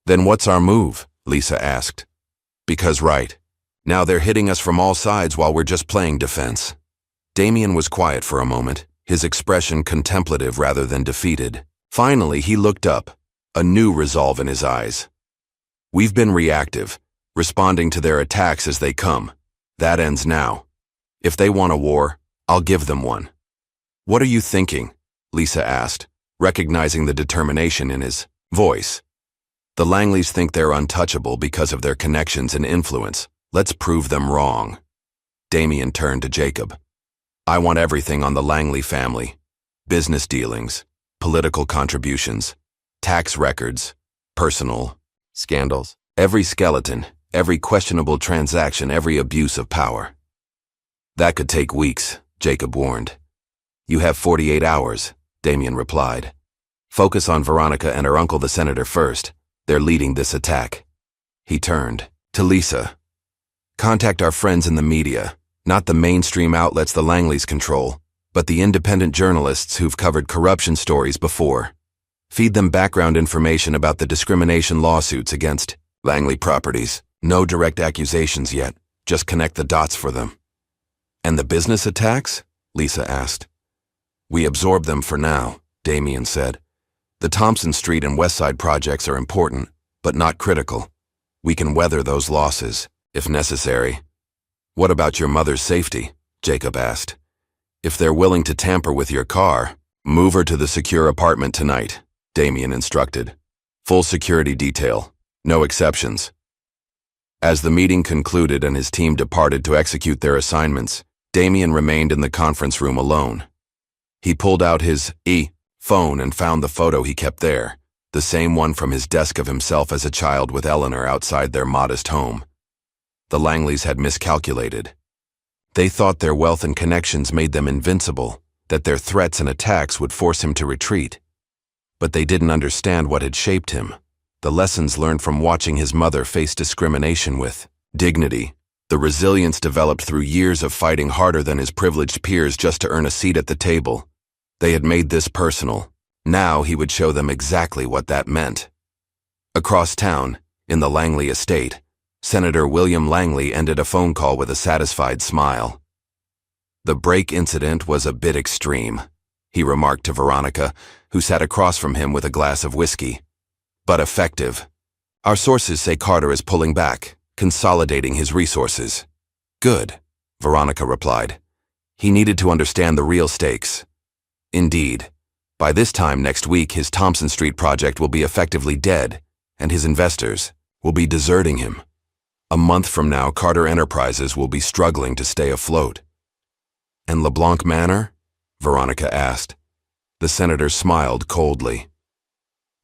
Then what's our move? Lisa asked. Because right. Now they're hitting us from all sides while we're just playing defense. Damien was quiet for a moment, his expression contemplative rather than defeated. Finally, he looked up, a new resolve in his eyes. We've been reactive, responding to their attacks as they come. That ends now. If they want a war, I'll give them one. What are you thinking? Lisa asked, recognizing the determination in his voice. The Langleys think they're untouchable because of their connections and influence. Let's prove them wrong. Damien turned to Jacob. I want everything on the Langley family. Business dealings, political contributions, tax records, personal scandals. Every skeleton, every questionable transaction, every abuse of power. That could take weeks, Jacob warned. You have 48 hours, Damien replied. Focus on Veronica and her uncle the senator first. They're leading this attack. He turned to Lisa. Contact our friends in the media, not the mainstream outlets the Langleys control, but the independent journalists who've covered corruption stories before. Feed them background information about the discrimination lawsuits against Langley properties. No direct accusations yet, just connect the dots for them. And the business attacks? Lisa asked. We absorb them for now, Damien said. The Thompson Street and Westside projects are important, but not critical. We can weather those losses, if necessary. What about your mother's safety? Jacob asked. If they're willing to tamper with your car, move her to the secure apartment tonight, Damien instructed. Full security detail, no exceptions. As the meeting concluded and his team departed to execute their assignments, Damien remained in the conference room alone. He pulled out his phone and found the photo he kept there, the same one from his desk of himself as a child with Eleanor outside their modest home. The Langleys had miscalculated. They thought their wealth and connections made them invincible, that their threats and attacks would force him to retreat. But they didn't understand what had shaped him, the lessons learned from watching his mother face discrimination with dignity, the resilience developed through years of fighting harder than his privileged peers just to earn a seat at the table. They had made this personal. Now he would show them exactly what that meant. Across town, in the Langley estate, Senator William Langley ended a phone call with a satisfied smile. The brake incident was a bit extreme, he remarked to Veronica, who sat across from him with a glass of whiskey. But effective. Our sources say Carter is pulling back, consolidating his resources. Good, Veronica replied. He needed to understand the real stakes. Indeed, by this time next week his Thompson Street project will be effectively dead, and his investors will be deserting him. A month from now, Carter Enterprises will be struggling to stay afloat. And LeBlanc Manor? Veronica asked. The senator smiled coldly.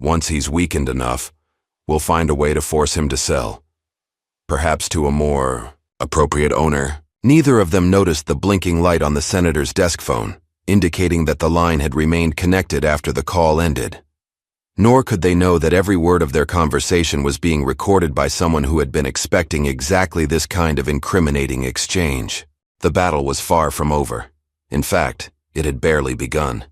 Once he's weakened enough, we'll find a way to force him to sell. Perhaps to a more appropriate owner. Neither of them noticed the blinking light on the senator's desk phone, indicating that the line had remained connected after the call ended. Nor could they know that every word of their conversation was being recorded by someone who had been expecting exactly this kind of incriminating exchange. The battle was far from over. In fact, it had barely begun.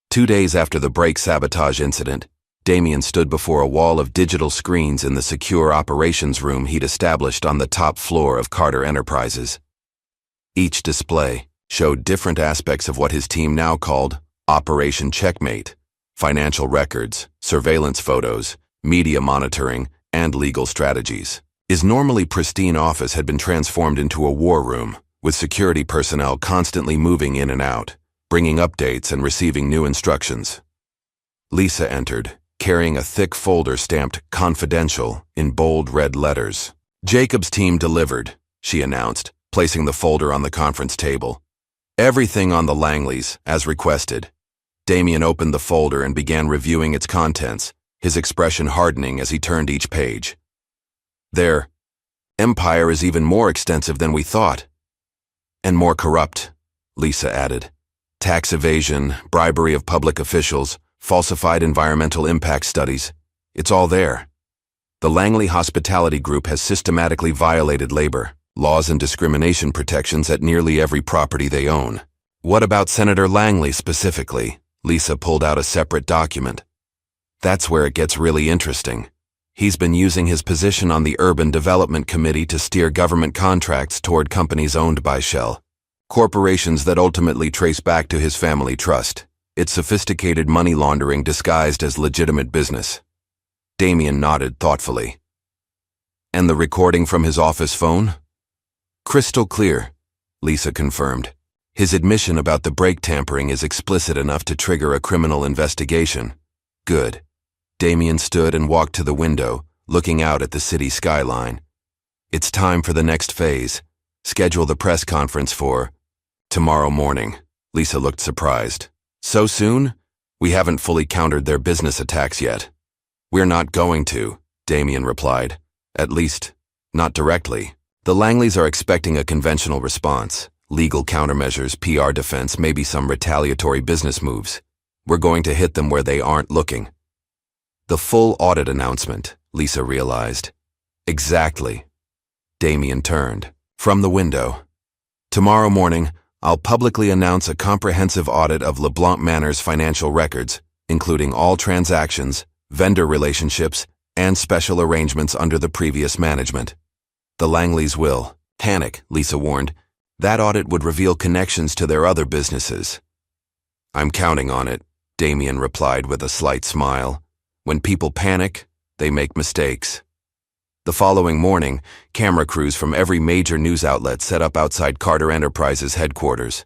2 days after the brake sabotage incident, Damien stood before a wall of digital screens in the secure operations room he'd established on the top floor of Carter Enterprises. Each display showed different aspects of what his team now called Operation Checkmate: financial records, surveillance photos, media monitoring, and legal strategies. His normally pristine office had been transformed into a war room, with security personnel constantly moving in and out, bringing updates and receiving new instructions. Lisa entered, carrying a thick folder stamped "Confidential" in bold red letters. Jacob's team delivered, she announced, placing the folder on the conference table. Everything on the Langleys, as requested. Damien opened the folder and began reviewing its contents, his expression hardening as he turned each page. Their empire is even more extensive than we thought. And more corrupt, Lisa added. Tax evasion, bribery of public officials, falsified environmental impact studies. It's all there. The Langley Hospitality Group has systematically violated labor, laws and discrimination protections at nearly every property they own. What about Senator Langley specifically? Lisa pulled out a separate document. That's where it gets really interesting. He's been using his position on the Urban Development Committee to steer government contracts toward companies owned by Shell. Corporations that ultimately trace back to his family trust. It's sophisticated money laundering disguised as legitimate business. Damien nodded thoughtfully. And the recording from his office phone? Crystal clear, Lisa confirmed. His admission about the brake tampering is explicit enough to trigger a criminal investigation. Good. Damien stood and walked to the window, looking out at the city skyline. It's time for the next phase. Schedule the press conference for tomorrow morning. Lisa looked surprised. So soon? We haven't fully countered their business attacks yet. We're not going to, Damien replied. At least, not directly. The Langleys are expecting a conventional response. Legal countermeasures, PR defense, maybe some retaliatory business moves. We're going to hit them where they aren't looking. The full audit announcement, Lisa realized. Exactly. Damien turned from the window. Tomorrow morning, I'll publicly announce a comprehensive audit of LeBlanc Manor's financial records, including all transactions, vendor relationships, and special arrangements under the previous management. The Langleys will panic, Lisa warned. That audit would reveal connections to their other businesses. I'm counting on it, Damien replied with a slight smile. When people panic, they make mistakes. The following morning, camera crews from every major news outlet set up outside Carter Enterprises headquarters.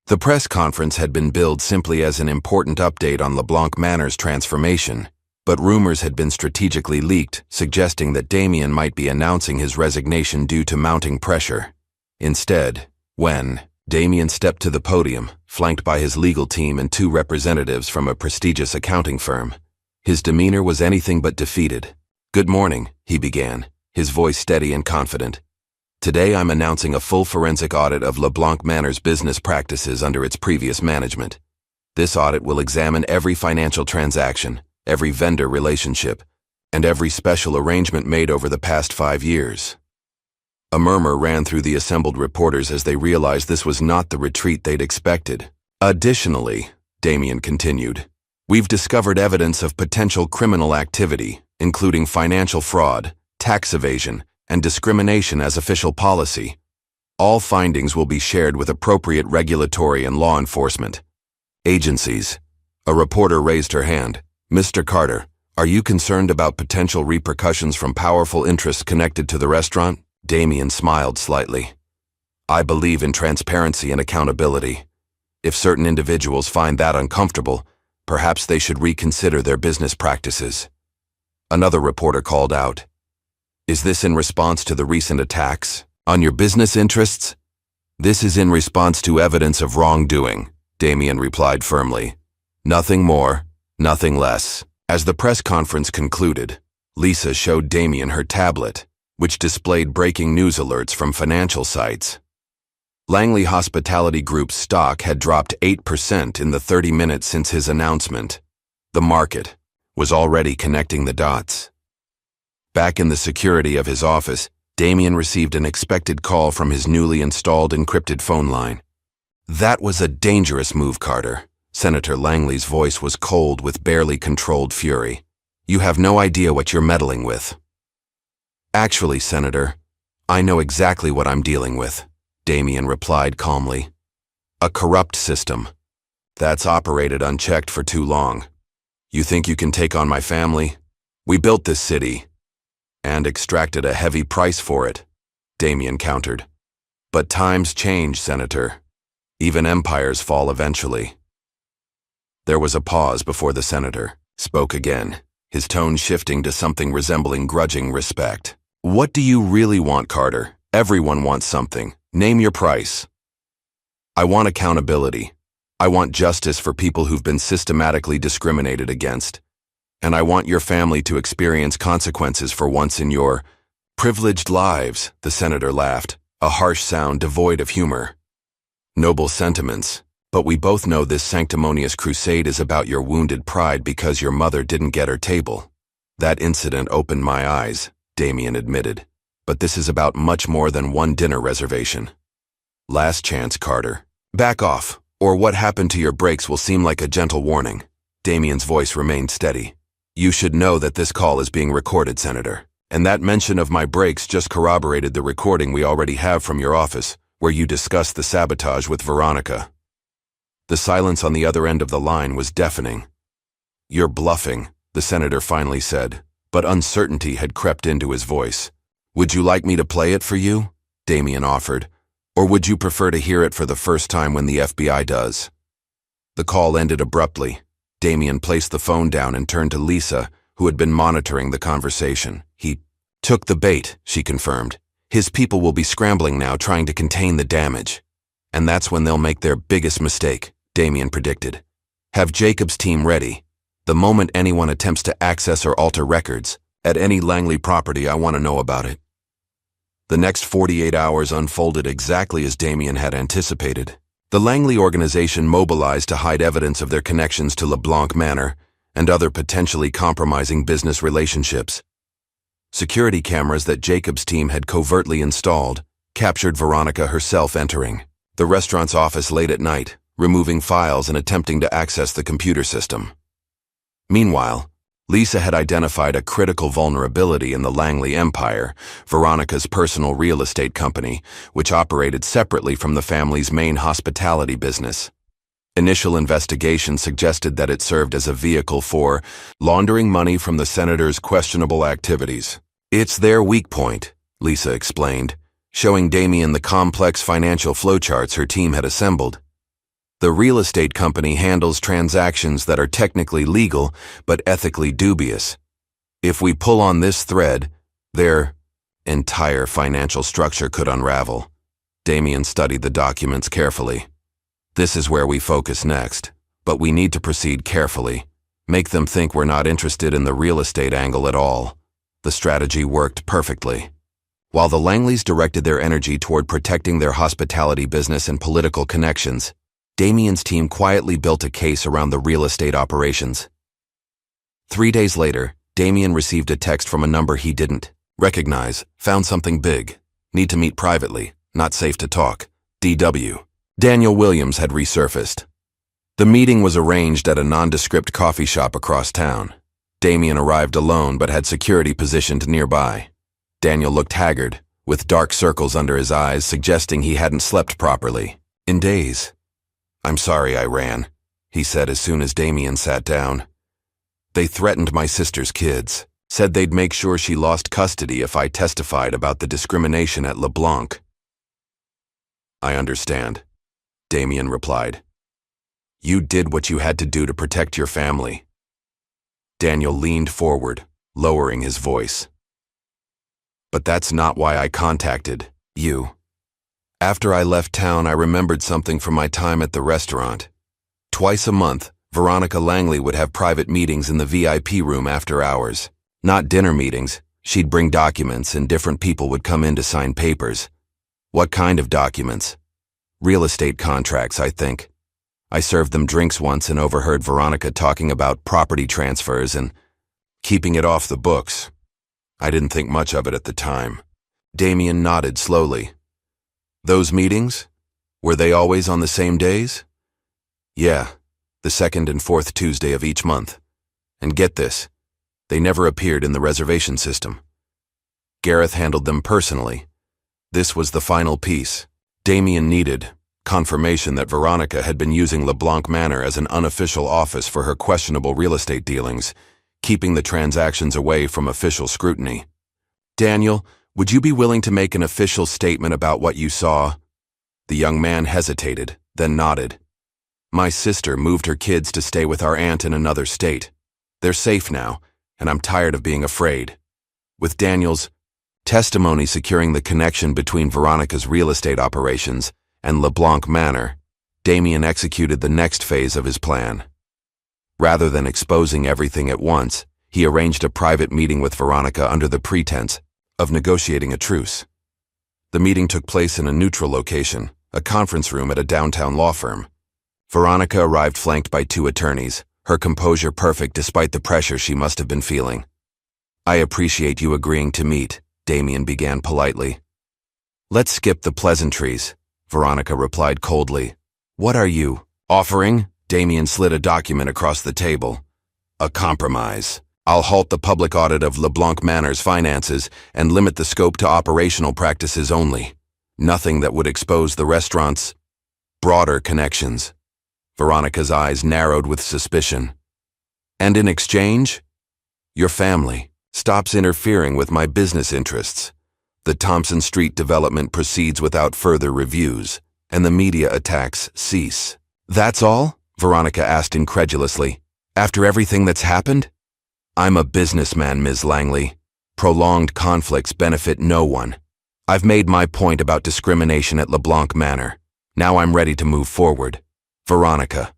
The press conference had been billed simply as an important update on LeBlanc Manor's transformation, but rumors had been strategically leaked, suggesting that Damien might be announcing his resignation due to mounting pressure. Instead, when Damien stepped to the podium, flanked by his legal team and two representatives from a prestigious accounting firm, his demeanor was anything but defeated. Good morning, he began, his voice steady and confident. Today I'm announcing a full forensic audit of LeBlanc Manor's business practices under its previous management. This audit will examine every financial transaction, every vendor relationship, and every special arrangement made over the past 5 years. A murmur ran through the assembled reporters as they realized this was not the retreat they'd expected. Additionally, Damien continued, we've discovered evidence of potential criminal activity, including financial fraud, tax evasion, and discrimination as official policy. All findings will be shared with appropriate regulatory and law enforcement agencies. A reporter raised her hand. Mr. Carter, are you concerned about potential repercussions from powerful interests connected to the restaurant? Damien smiled slightly. I believe in transparency and accountability. If certain individuals find that uncomfortable, perhaps they should reconsider their business practices. Another reporter called out. Is this in response to the recent attacks on your business interests? This is in response to evidence of wrongdoing, Damien replied firmly. Nothing more, nothing less. As the press conference concluded, Lisa showed Damien her tablet, which displayed breaking news alerts from financial sites. Langley Hospitality Group's stock had dropped 8% in the 30 minutes since his announcement. The market was already connecting the dots. Back in the security of his office, Damien received an expected call from his newly installed encrypted phone line. That was a dangerous move, Carter. Senator Langley's voice was cold with barely controlled fury. You have no idea what you're meddling with. Actually, Senator, I know exactly what I'm dealing with, Damien replied calmly. A corrupt system. That's operated unchecked for too long. You think you can take on my family? We built this city, and extracted a heavy price for it, Damien countered. But times change, Senator. Even empires fall eventually. There was a pause before the senator spoke again, his tone shifting to something resembling grudging respect. What do you really want, Carter? Everyone wants something. Name your price. I want accountability. I want justice for people who've been systematically discriminated against. And I want your family to experience consequences for once in your privileged lives, the senator laughed, a harsh sound devoid of humor. Noble sentiments, but we both know this sanctimonious crusade is about your wounded pride because your mother didn't get her table. That incident opened my eyes, Damien admitted. But this is about much more than one dinner reservation. Last chance, Carter. Back off, or what happened to your brakes will seem like a gentle warning. Damien's voice remained steady. You should know that this call is being recorded, Senator. And that mention of my brakes just corroborated the recording we already have from your office, where you discussed the sabotage with Veronica. The silence on the other end of the line was deafening. You're bluffing, the senator finally said, but uncertainty had crept into his voice. Would you like me to play it for you? Damien offered. Or would you prefer to hear it for the first time when the FBI does? The call ended abruptly. Damien placed the phone down and turned to Lisa, who had been monitoring the conversation. He took the bait, she confirmed. His people will be scrambling now, trying to contain the damage. And that's when they'll make their biggest mistake, Damien predicted. Have Jacob's team ready. The moment anyone attempts to access or alter records, at any Langley property, I want to know about it. The next 48 hours unfolded exactly as Damien had anticipated. The Langley organization mobilized to hide evidence of their connections to LeBlanc Manor and other potentially compromising business relationships. Security cameras that Jacob's team had covertly installed captured Veronica herself entering the restaurant's office late at night, removing files and attempting to access the computer system. Meanwhile, Lisa had identified a critical vulnerability in the Langley empire, Veronica's personal real estate company, which operated separately from the family's main hospitality business. Initial investigation suggested that it served as a vehicle for laundering money from the senator's questionable activities. It's their weak point, Lisa explained, showing Damien the complex financial flowcharts her team had assembled. The real estate company handles transactions that are technically legal but ethically dubious. If we pull on this thread, their entire financial structure could unravel. Damien studied the documents carefully. This is where we focus next, but we need to proceed carefully. Make them think we're not interested in the real estate angle at all. The strategy worked perfectly. While the Langleys directed their energy toward protecting their hospitality business and political connections, Damien's team quietly built a case around the real estate operations. 3 days later, Damien received a text from a number he didn't recognize. Found something big. Need to meet privately. Not safe to talk. DW. Daniel Williams had resurfaced. The meeting was arranged at a nondescript coffee shop across town. Damien arrived alone but had security positioned nearby. Daniel looked haggard, with dark circles under his eyes suggesting he hadn't slept properly in days. I'm sorry I ran, he said as soon as Damien sat down. They threatened my sister's kids, said they'd make sure she lost custody if I testified about the discrimination at LeBlanc. I understand, Damien replied. You did what you had to do to protect your family. Daniel leaned forward, lowering his voice. But that's not why I contacted you. After I left town, I remembered something from my time at the restaurant. Twice a month, Veronica Langley would have private meetings in the VIP room after hours. Not dinner meetings. She'd bring documents and different people would come in to sign papers. What kind of documents? Real estate contracts, I think. I served them drinks once and overheard Veronica talking about property transfers and keeping it off the books. I didn't think much of it at the time. Damien nodded slowly. Those meetings? Were they always on the same days? Yeah, the second and fourth Tuesday of each month. And get this, they never appeared in the reservation system. Gareth handled them personally. This was the final piece. Damien needed confirmation that Veronica had been using LeBlanc Manor as an unofficial office for her questionable real estate dealings, keeping the transactions away from official scrutiny. Daniel, would you be willing to make an official statement about what you saw? The young man hesitated, then nodded. My sister moved her kids to stay with our aunt in another state. They're safe now, and I'm tired of being afraid. With Daniel's testimony securing the connection between Veronica's real estate operations and LeBlanc Manor, Damien executed the next phase of his plan. Rather than exposing everything at once, he arranged a private meeting with Veronica under the pretense of negotiating a truce. The meeting took place in a neutral location, a conference room at a downtown law firm. Veronica arrived flanked by 2 attorneys, her composure perfect despite the pressure she must have been feeling. I appreciate you agreeing to meet, Damien began politely. Let's skip the pleasantries, Veronica replied coldly. What are you offering? Damien slid a document across the table. A compromise. I'll halt the public audit of LeBlanc Manor's finances and limit the scope to operational practices only. Nothing that would expose the restaurant's broader connections. Veronica's eyes narrowed with suspicion. And in exchange? Your family stops interfering with my business interests. The Thompson Street development proceeds without further reviews, and the media attacks cease. That's all? Veronica asked incredulously. After everything that's happened? I'm a businessman, Ms. Langley. Prolonged conflicts benefit no one. I've made my point about discrimination at LeBlanc Manor. Now I'm ready to move forward. Veronica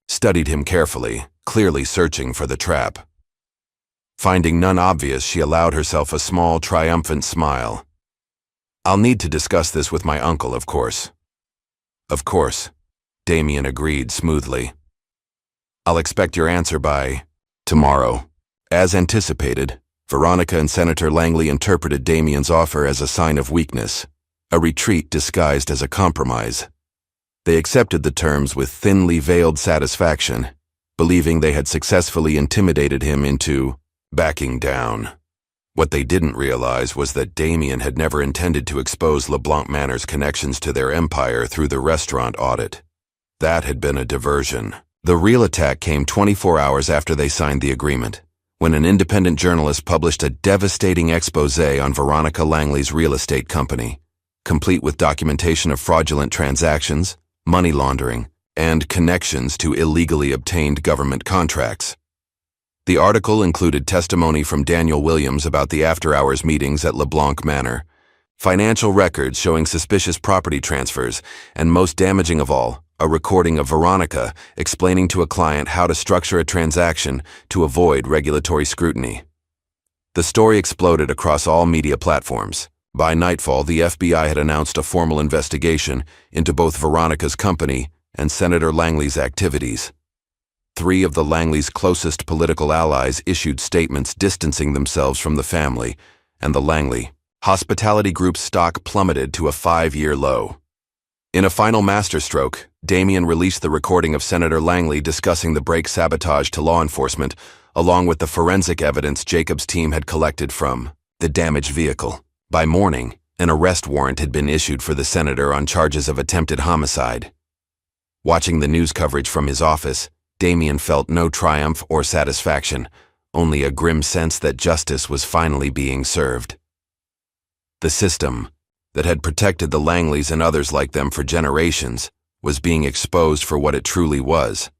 studied him carefully, clearly searching for the trap. Finding none obvious, she allowed herself a small, triumphant smile. I'll need to discuss this with my uncle, of course. Of course, Damien agreed smoothly. I'll expect your answer by tomorrow. As anticipated, Veronica and Senator Langley interpreted Damien's offer as a sign of weakness, a retreat disguised as a compromise. They accepted the terms with thinly veiled satisfaction, believing they had successfully intimidated him into backing down. What they didn't realize was that Damien had never intended to expose LeBlanc Manor's connections to their empire through the restaurant audit. That had been a diversion. The real attack came 24 hours after they signed the agreement, when an independent journalist published a devastating exposé on Veronica Langley's real estate company, complete with documentation of fraudulent transactions, money laundering, and connections to illegally obtained government contracts. The article included testimony from Daniel Williams about the after-hours meetings at LeBlanc Manor, financial records showing suspicious property transfers, and most damaging of all, a recording of Veronica explaining to a client how to structure a transaction to avoid regulatory scrutiny. The story exploded across all media platforms. By nightfall, the FBI had announced a formal investigation into both Veronica's company and Senator Langley's activities. 3 of the Langleys' closest political allies issued statements distancing themselves from the family, and the Langley Hospitality Group's stock plummeted to a 5-year low. In a final masterstroke, Damien released the recording of Senator Langley discussing the brake sabotage to law enforcement, along with the forensic evidence Jacob's team had collected from the damaged vehicle. By morning, an arrest warrant had been issued for the senator on charges of attempted homicide. Watching the news coverage from his office, Damien felt no triumph or satisfaction, only a grim sense that justice was finally being served. The system that had protected the Langleys and others like them for generations was being exposed for what it truly was,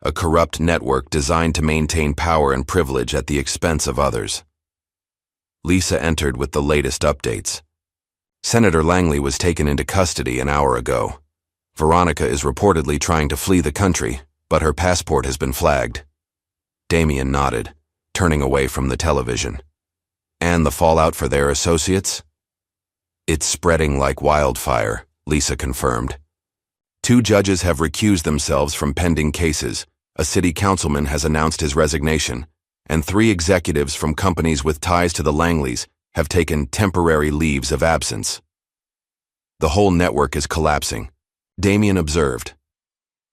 a corrupt network designed to maintain power and privilege at the expense of others. Lisa entered with the latest updates. Senator Langley was taken into custody an hour ago. Veronica is reportedly trying to flee the country, but her passport has been flagged. Damien nodded, turning away from the television. And the fallout for their associates? It's spreading like wildfire, Lisa confirmed. 2 judges have recused themselves from pending cases, a city councilman has announced his resignation, and 3 executives from companies with ties to the Langleys have taken temporary leaves of absence. The whole network is collapsing, Damien observed.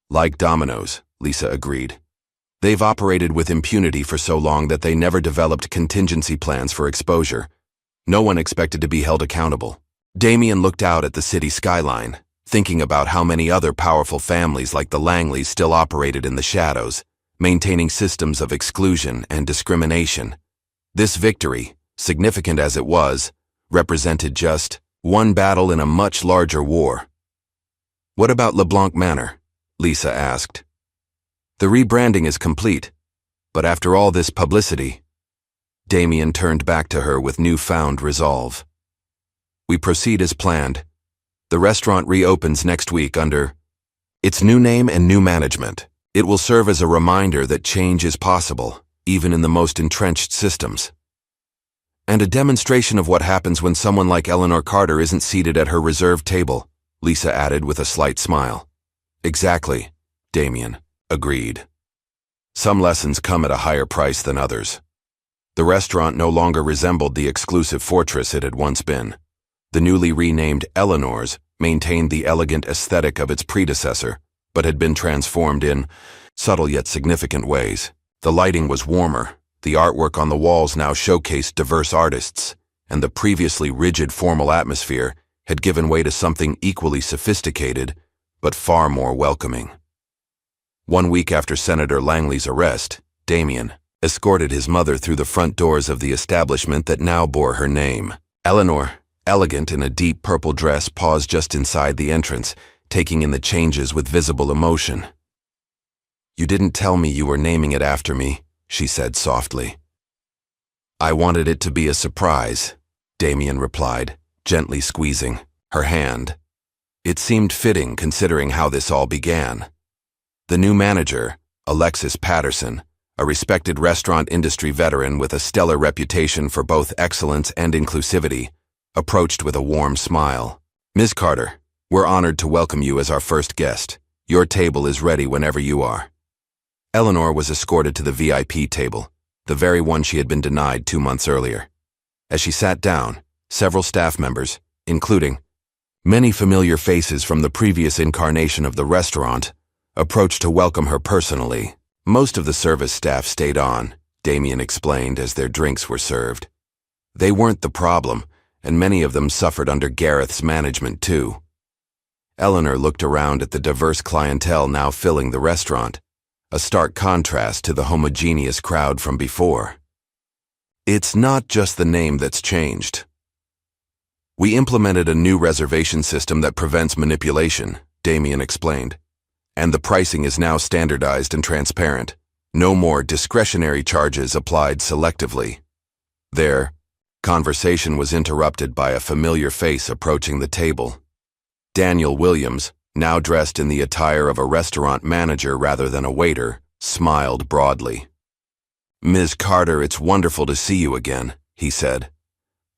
Like dominoes, Lisa agreed. They've operated with impunity for so long that they never developed contingency plans for exposure. No one expected to be held accountable. Damien looked out at the city skyline, thinking about how many other powerful families like the Langleys still operated in the shadows, maintaining systems of exclusion and discrimination. This victory, significant as it was, represented just one battle in a much larger war. What about LeBlanc Manor? Lisa asked. The rebranding is complete, but after all this publicity, Damien turned back to her with newfound resolve. We proceed as planned. The restaurant reopens next week under its new name and new management. It will serve as a reminder that change is possible, even in the most entrenched systems. And a demonstration of what happens when someone like Eleanor Carter isn't seated at her reserved table, Lisa added with a slight smile. Exactly, Damien agreed. Some lessons come at a higher price than others. The restaurant no longer resembled the exclusive fortress it had once been. The newly renamed Eleanor's maintained the elegant aesthetic of its predecessor, but had been transformed in subtle yet significant ways. The lighting was warmer, the artwork on the walls now showcased diverse artists, and the previously rigid formal atmosphere had given way to something equally sophisticated, but far more welcoming. 1 week after Senator Langley's arrest, Damien escorted his mother through the front doors of the establishment that now bore her name. Eleanor, elegant in a deep purple dress, paused just inside the entrance, taking in the changes with visible emotion. "You didn't tell me you were naming it after me," she said softly. "I wanted it to be a surprise," Damien replied, gently squeezing her hand. It seemed fitting considering how this all began. The new manager, Alexis Patterson, a respected restaurant industry veteran with a stellar reputation for both excellence and inclusivity, approached with a warm smile. "Ms. Carter, we're honored to welcome you as our first guest. Your table is ready whenever you are." Eleanor was escorted to the VIP table, the very one she had been denied 2 months earlier. As she sat down, several staff members, including many familiar faces from the previous incarnation of the restaurant, approached to welcome her personally. Most of the service staff stayed on, Damien explained as their drinks were served. They weren't the problem, and many of them suffered under Gareth's management too. Eleanor looked around at the diverse clientele now filling the restaurant, a stark contrast to the homogeneous crowd from before. "It's not just the name that's changed. We implemented a new reservation system that prevents manipulation," Damien explained. "And the pricing is now standardized and transparent. No more discretionary charges applied selectively." Their conversation was interrupted by a familiar face approaching the table. Daniel Williams, now dressed in the attire of a restaurant manager rather than a waiter, smiled broadly. "Ms. Carter, it's wonderful to see you again," he said.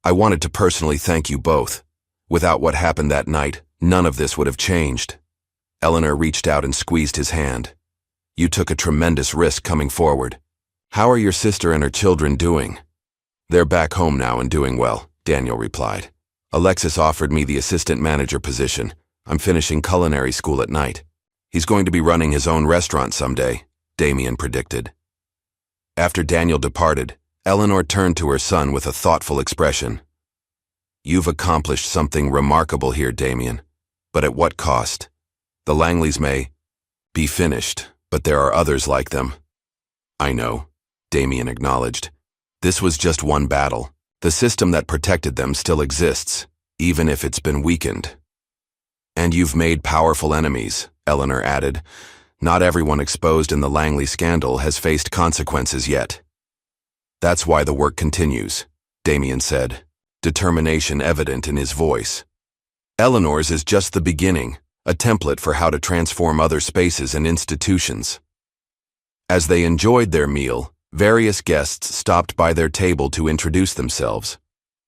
"I wanted to personally thank you both. Without what happened that night, none of this would have changed." Eleanor reached out and squeezed his hand. "You took a tremendous risk coming forward. How are your sister and her children doing?" "They're back home now and doing well," Daniel replied. "Alexis offered me the assistant manager position. I'm finishing culinary school at night. He's going to be running his own restaurant someday," Damien predicted. After Daniel departed, Eleanor turned to her son with a thoughtful expression. "You've accomplished something remarkable here, Damien, but at what cost? The Langleys may be finished, but there are others like them." "I know," Damien acknowledged. "This was just one battle. The system that protected them still exists, even if it's been weakened." "And you've made powerful enemies," Eleanor added. "Not everyone exposed in the Langley scandal has faced consequences yet." "That's why the work continues," Damien said, determination evident in his voice. "Eleanor's is just the beginning, a template for how to transform other spaces and institutions." As they enjoyed their meal, various guests stopped by their table to introduce themselves.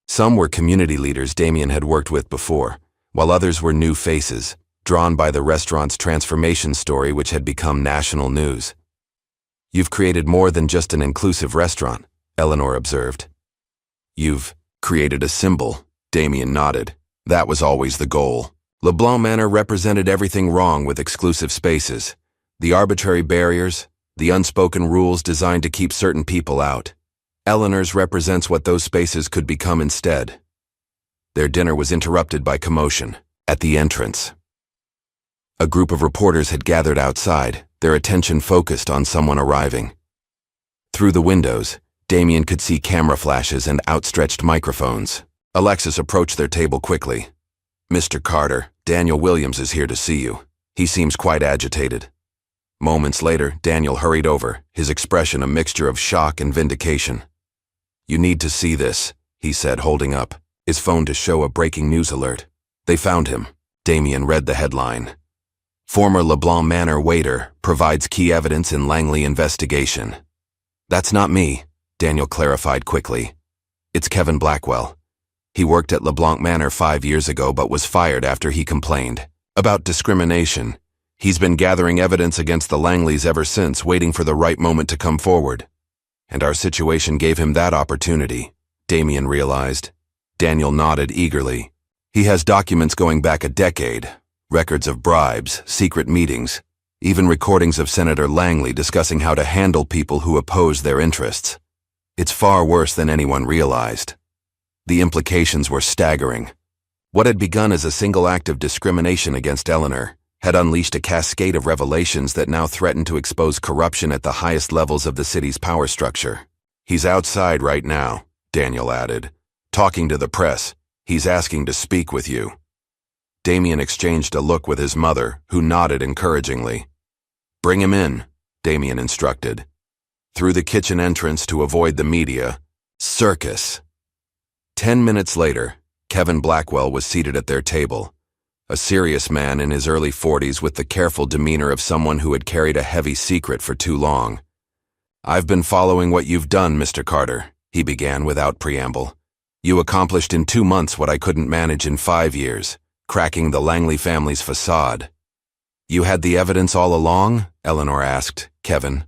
Some were community leaders Damien had worked with before, while others were new faces, drawn by the restaurant's transformation story which had become national news. "You've created more than just an inclusive restaurant," Eleanor observed. "You've created a symbol," Damien nodded. "That was always the goal. LeBlanc Manor represented everything wrong with exclusive spaces. The arbitrary barriers, the unspoken rules designed to keep certain people out. Eleanor's represents what those spaces could become instead." Their dinner was interrupted by commotion at the entrance. A group of reporters had gathered outside, their attention focused on someone arriving. Through the windows, Damien could see camera flashes and outstretched microphones. Alexis approached their table quickly. "Mr. Carter, Daniel Williams is here to see you. He seems quite agitated." Moments later, Daniel hurried over, his expression a mixture of shock and vindication. "You need to see this," he said, holding up his phone to show a breaking news alert. "They found him." Damien read the headline. "Former LeBlanc Manor waiter provides key evidence in Langley investigation." "That's not me," Daniel clarified quickly. "It's Kevin Blackwell. He worked at LeBlanc Manor 5 years ago but was fired after he complained about discrimination. He's been gathering evidence against the Langleys ever since, waiting for the right moment to come forward." And our situation gave him that opportunity, Damien realized. Daniel nodded eagerly. He has documents going back a decade, records of bribes, secret meetings, even recordings of Senator Langley discussing how to handle people who oppose their interests. It's far worse than anyone realized. The implications were staggering. What had begun as a single act of discrimination against Eleanor had unleashed a cascade of revelations that now threatened to expose corruption at the highest levels of the city's power structure. "He's outside right now," Daniel added, "talking to the press. He's asking to speak with you." Damien exchanged a look with his mother, who nodded encouragingly. "Bring him in," Damien instructed. Through the kitchen entrance to avoid the media. Circus. 10 minutes later, Kevin Blackwell was seated at their table. A serious man in his early 40s with the careful demeanor of someone who had carried a heavy secret for too long. "I've been following what you've done, Mr. Carter," he began without preamble. "You accomplished in 2 months what I couldn't manage in 5 years, cracking the Langley family's facade." "You had the evidence all along?" Eleanor asked. Kevin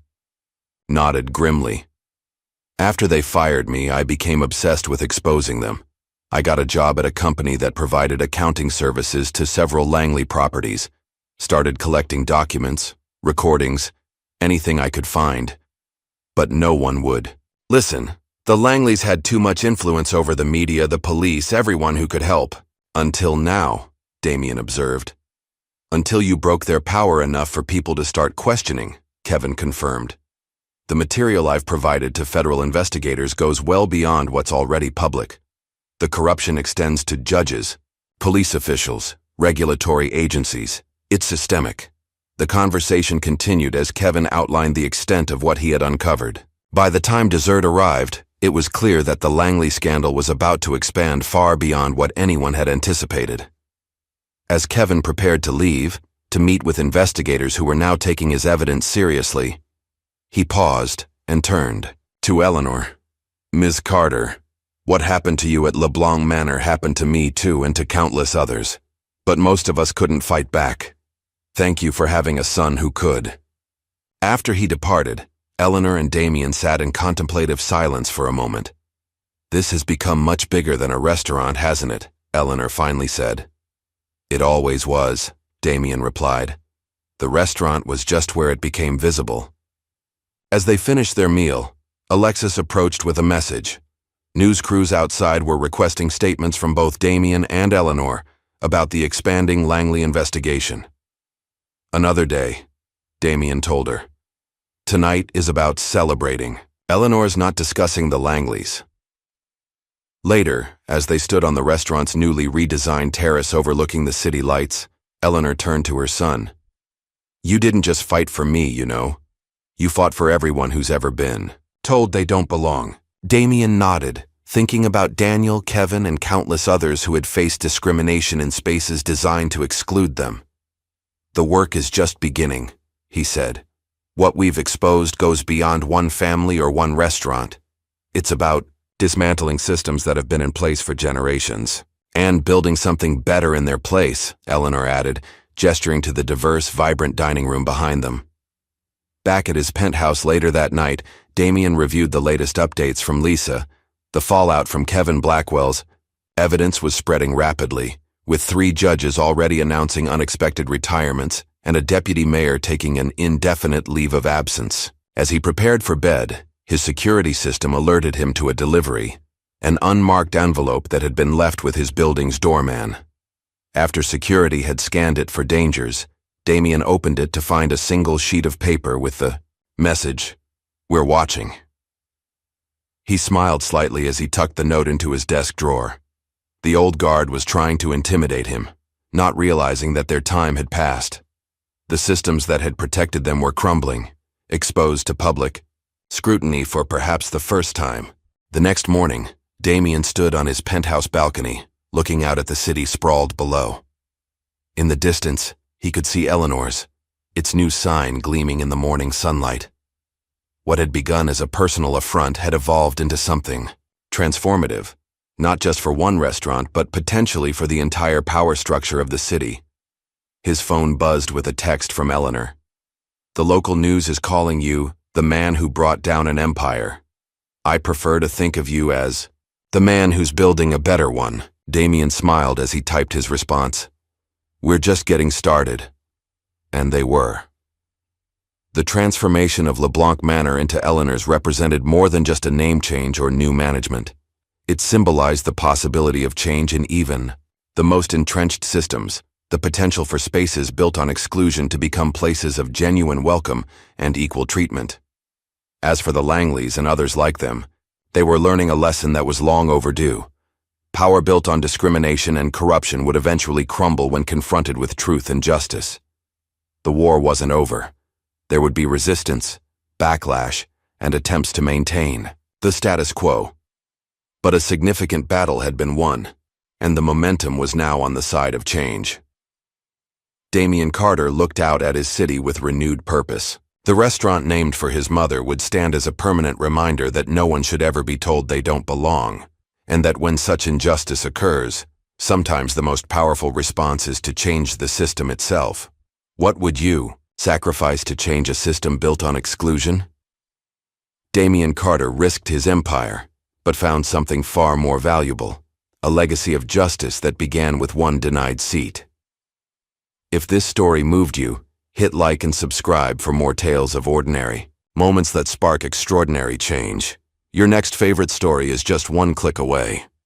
nodded grimly. "After they fired me, I became obsessed with exposing them. I got a job at a company that provided accounting services to several Langley properties, started collecting documents, recordings, anything I could find. But no one would. Listen, the Langleys had too much influence over the media, the police, everyone who could help. Until now," Damien observed. "Until you broke their power enough for people to start questioning," Kevin confirmed. "The material I've provided to federal investigators goes well beyond what's already public. The corruption extends to judges, police officials, regulatory agencies. It's systemic." The conversation continued as Kevin outlined the extent of what he had uncovered. By the time dessert arrived, it was clear that the Langley scandal was about to expand far beyond what anyone had anticipated. As Kevin prepared to leave, to meet with investigators who were now taking his evidence seriously, he paused and turned to Eleanor. "Ms. Carter, what happened to you at LeBlanc Manor happened to me too and to countless others. But most of us couldn't fight back. Thank you for having a son who could." After he departed, Eleanor and Damien sat in contemplative silence for a moment. "This has become much bigger than a restaurant, hasn't it?" Eleanor finally said. "It always was," Damien replied. "The restaurant was just where it became visible." As they finished their meal, Alexis approached with a message. News crews outside were requesting statements from both Damien and Eleanor about the expanding Langley investigation. "Another day," Damien told her. "Tonight is about celebrating. Eleanor's not discussing the Langleys." Later, as they stood on the restaurant's newly redesigned terrace overlooking the city lights, Eleanor turned to her son. "You didn't just fight for me, you know. You fought for everyone who's ever been told they don't belong." Damien nodded, thinking about Daniel, Kevin, and countless others who had faced discrimination in spaces designed to exclude them. "The work is just beginning," he said. "What we've exposed goes beyond one family or one restaurant. It's about dismantling systems that have been in place for generations, and building something better in their place," Eleanor added, gesturing to the diverse, vibrant dining room behind them. Back at his penthouse later that night, Damien reviewed the latest updates from Lisa. The fallout from Kevin Blackwell's evidence was spreading rapidly, with 3 judges already announcing unexpected retirements and a deputy mayor taking an indefinite leave of absence. As he prepared for bed, his security system alerted him to a delivery, an unmarked envelope that had been left with his building's doorman. After security had scanned it for dangers, Damien opened it to find a single sheet of paper with the message, "We're watching." He smiled slightly as he tucked the note into his desk drawer. The old guard was trying to intimidate him, not realizing that their time had passed. The systems that had protected them were crumbling, exposed to public scrutiny for perhaps the first time. The next morning, Damien stood on his penthouse balcony, looking out at the city sprawled below. In the distance, he could see Eleanor's, its new sign gleaming in the morning sunlight. What had begun as a personal affront had evolved into something transformative, not just for one restaurant, but potentially for the entire power structure of the city. His phone buzzed with a text from Eleanor. "The local news is calling you the man who brought down an empire. I prefer to think of you as the man who's building a better one. Damien smiled as he typed his response. We're just getting started. And they were. The transformation of LeBlanc Manor into Eleanor's represented more than just a name change or new management. It symbolized the possibility of change in even the most entrenched systems, the potential for spaces built on exclusion to become places of genuine welcome and equal treatment. As for the Langleys and others like them, they were learning a lesson that was long overdue. Power built on discrimination and corruption would eventually crumble when confronted with truth and justice. The war wasn't over. There would be resistance, backlash, and attempts to maintain the status quo. But a significant battle had been won, and the momentum was now on the side of change. Damien Carter looked out at his city with renewed purpose. The restaurant named for his mother would stand as a permanent reminder that no one should ever be told they don't belong, and that when such injustice occurs, sometimes the most powerful response is to change the system itself. What would you sacrifice to change a system built on exclusion? Damien Carter risked his empire, but found something far more valuable, a legacy of justice that began with one denied seat. If this story moved you, hit like and subscribe for more tales of ordinary moments that spark extraordinary change. Your next favorite story is just one click away.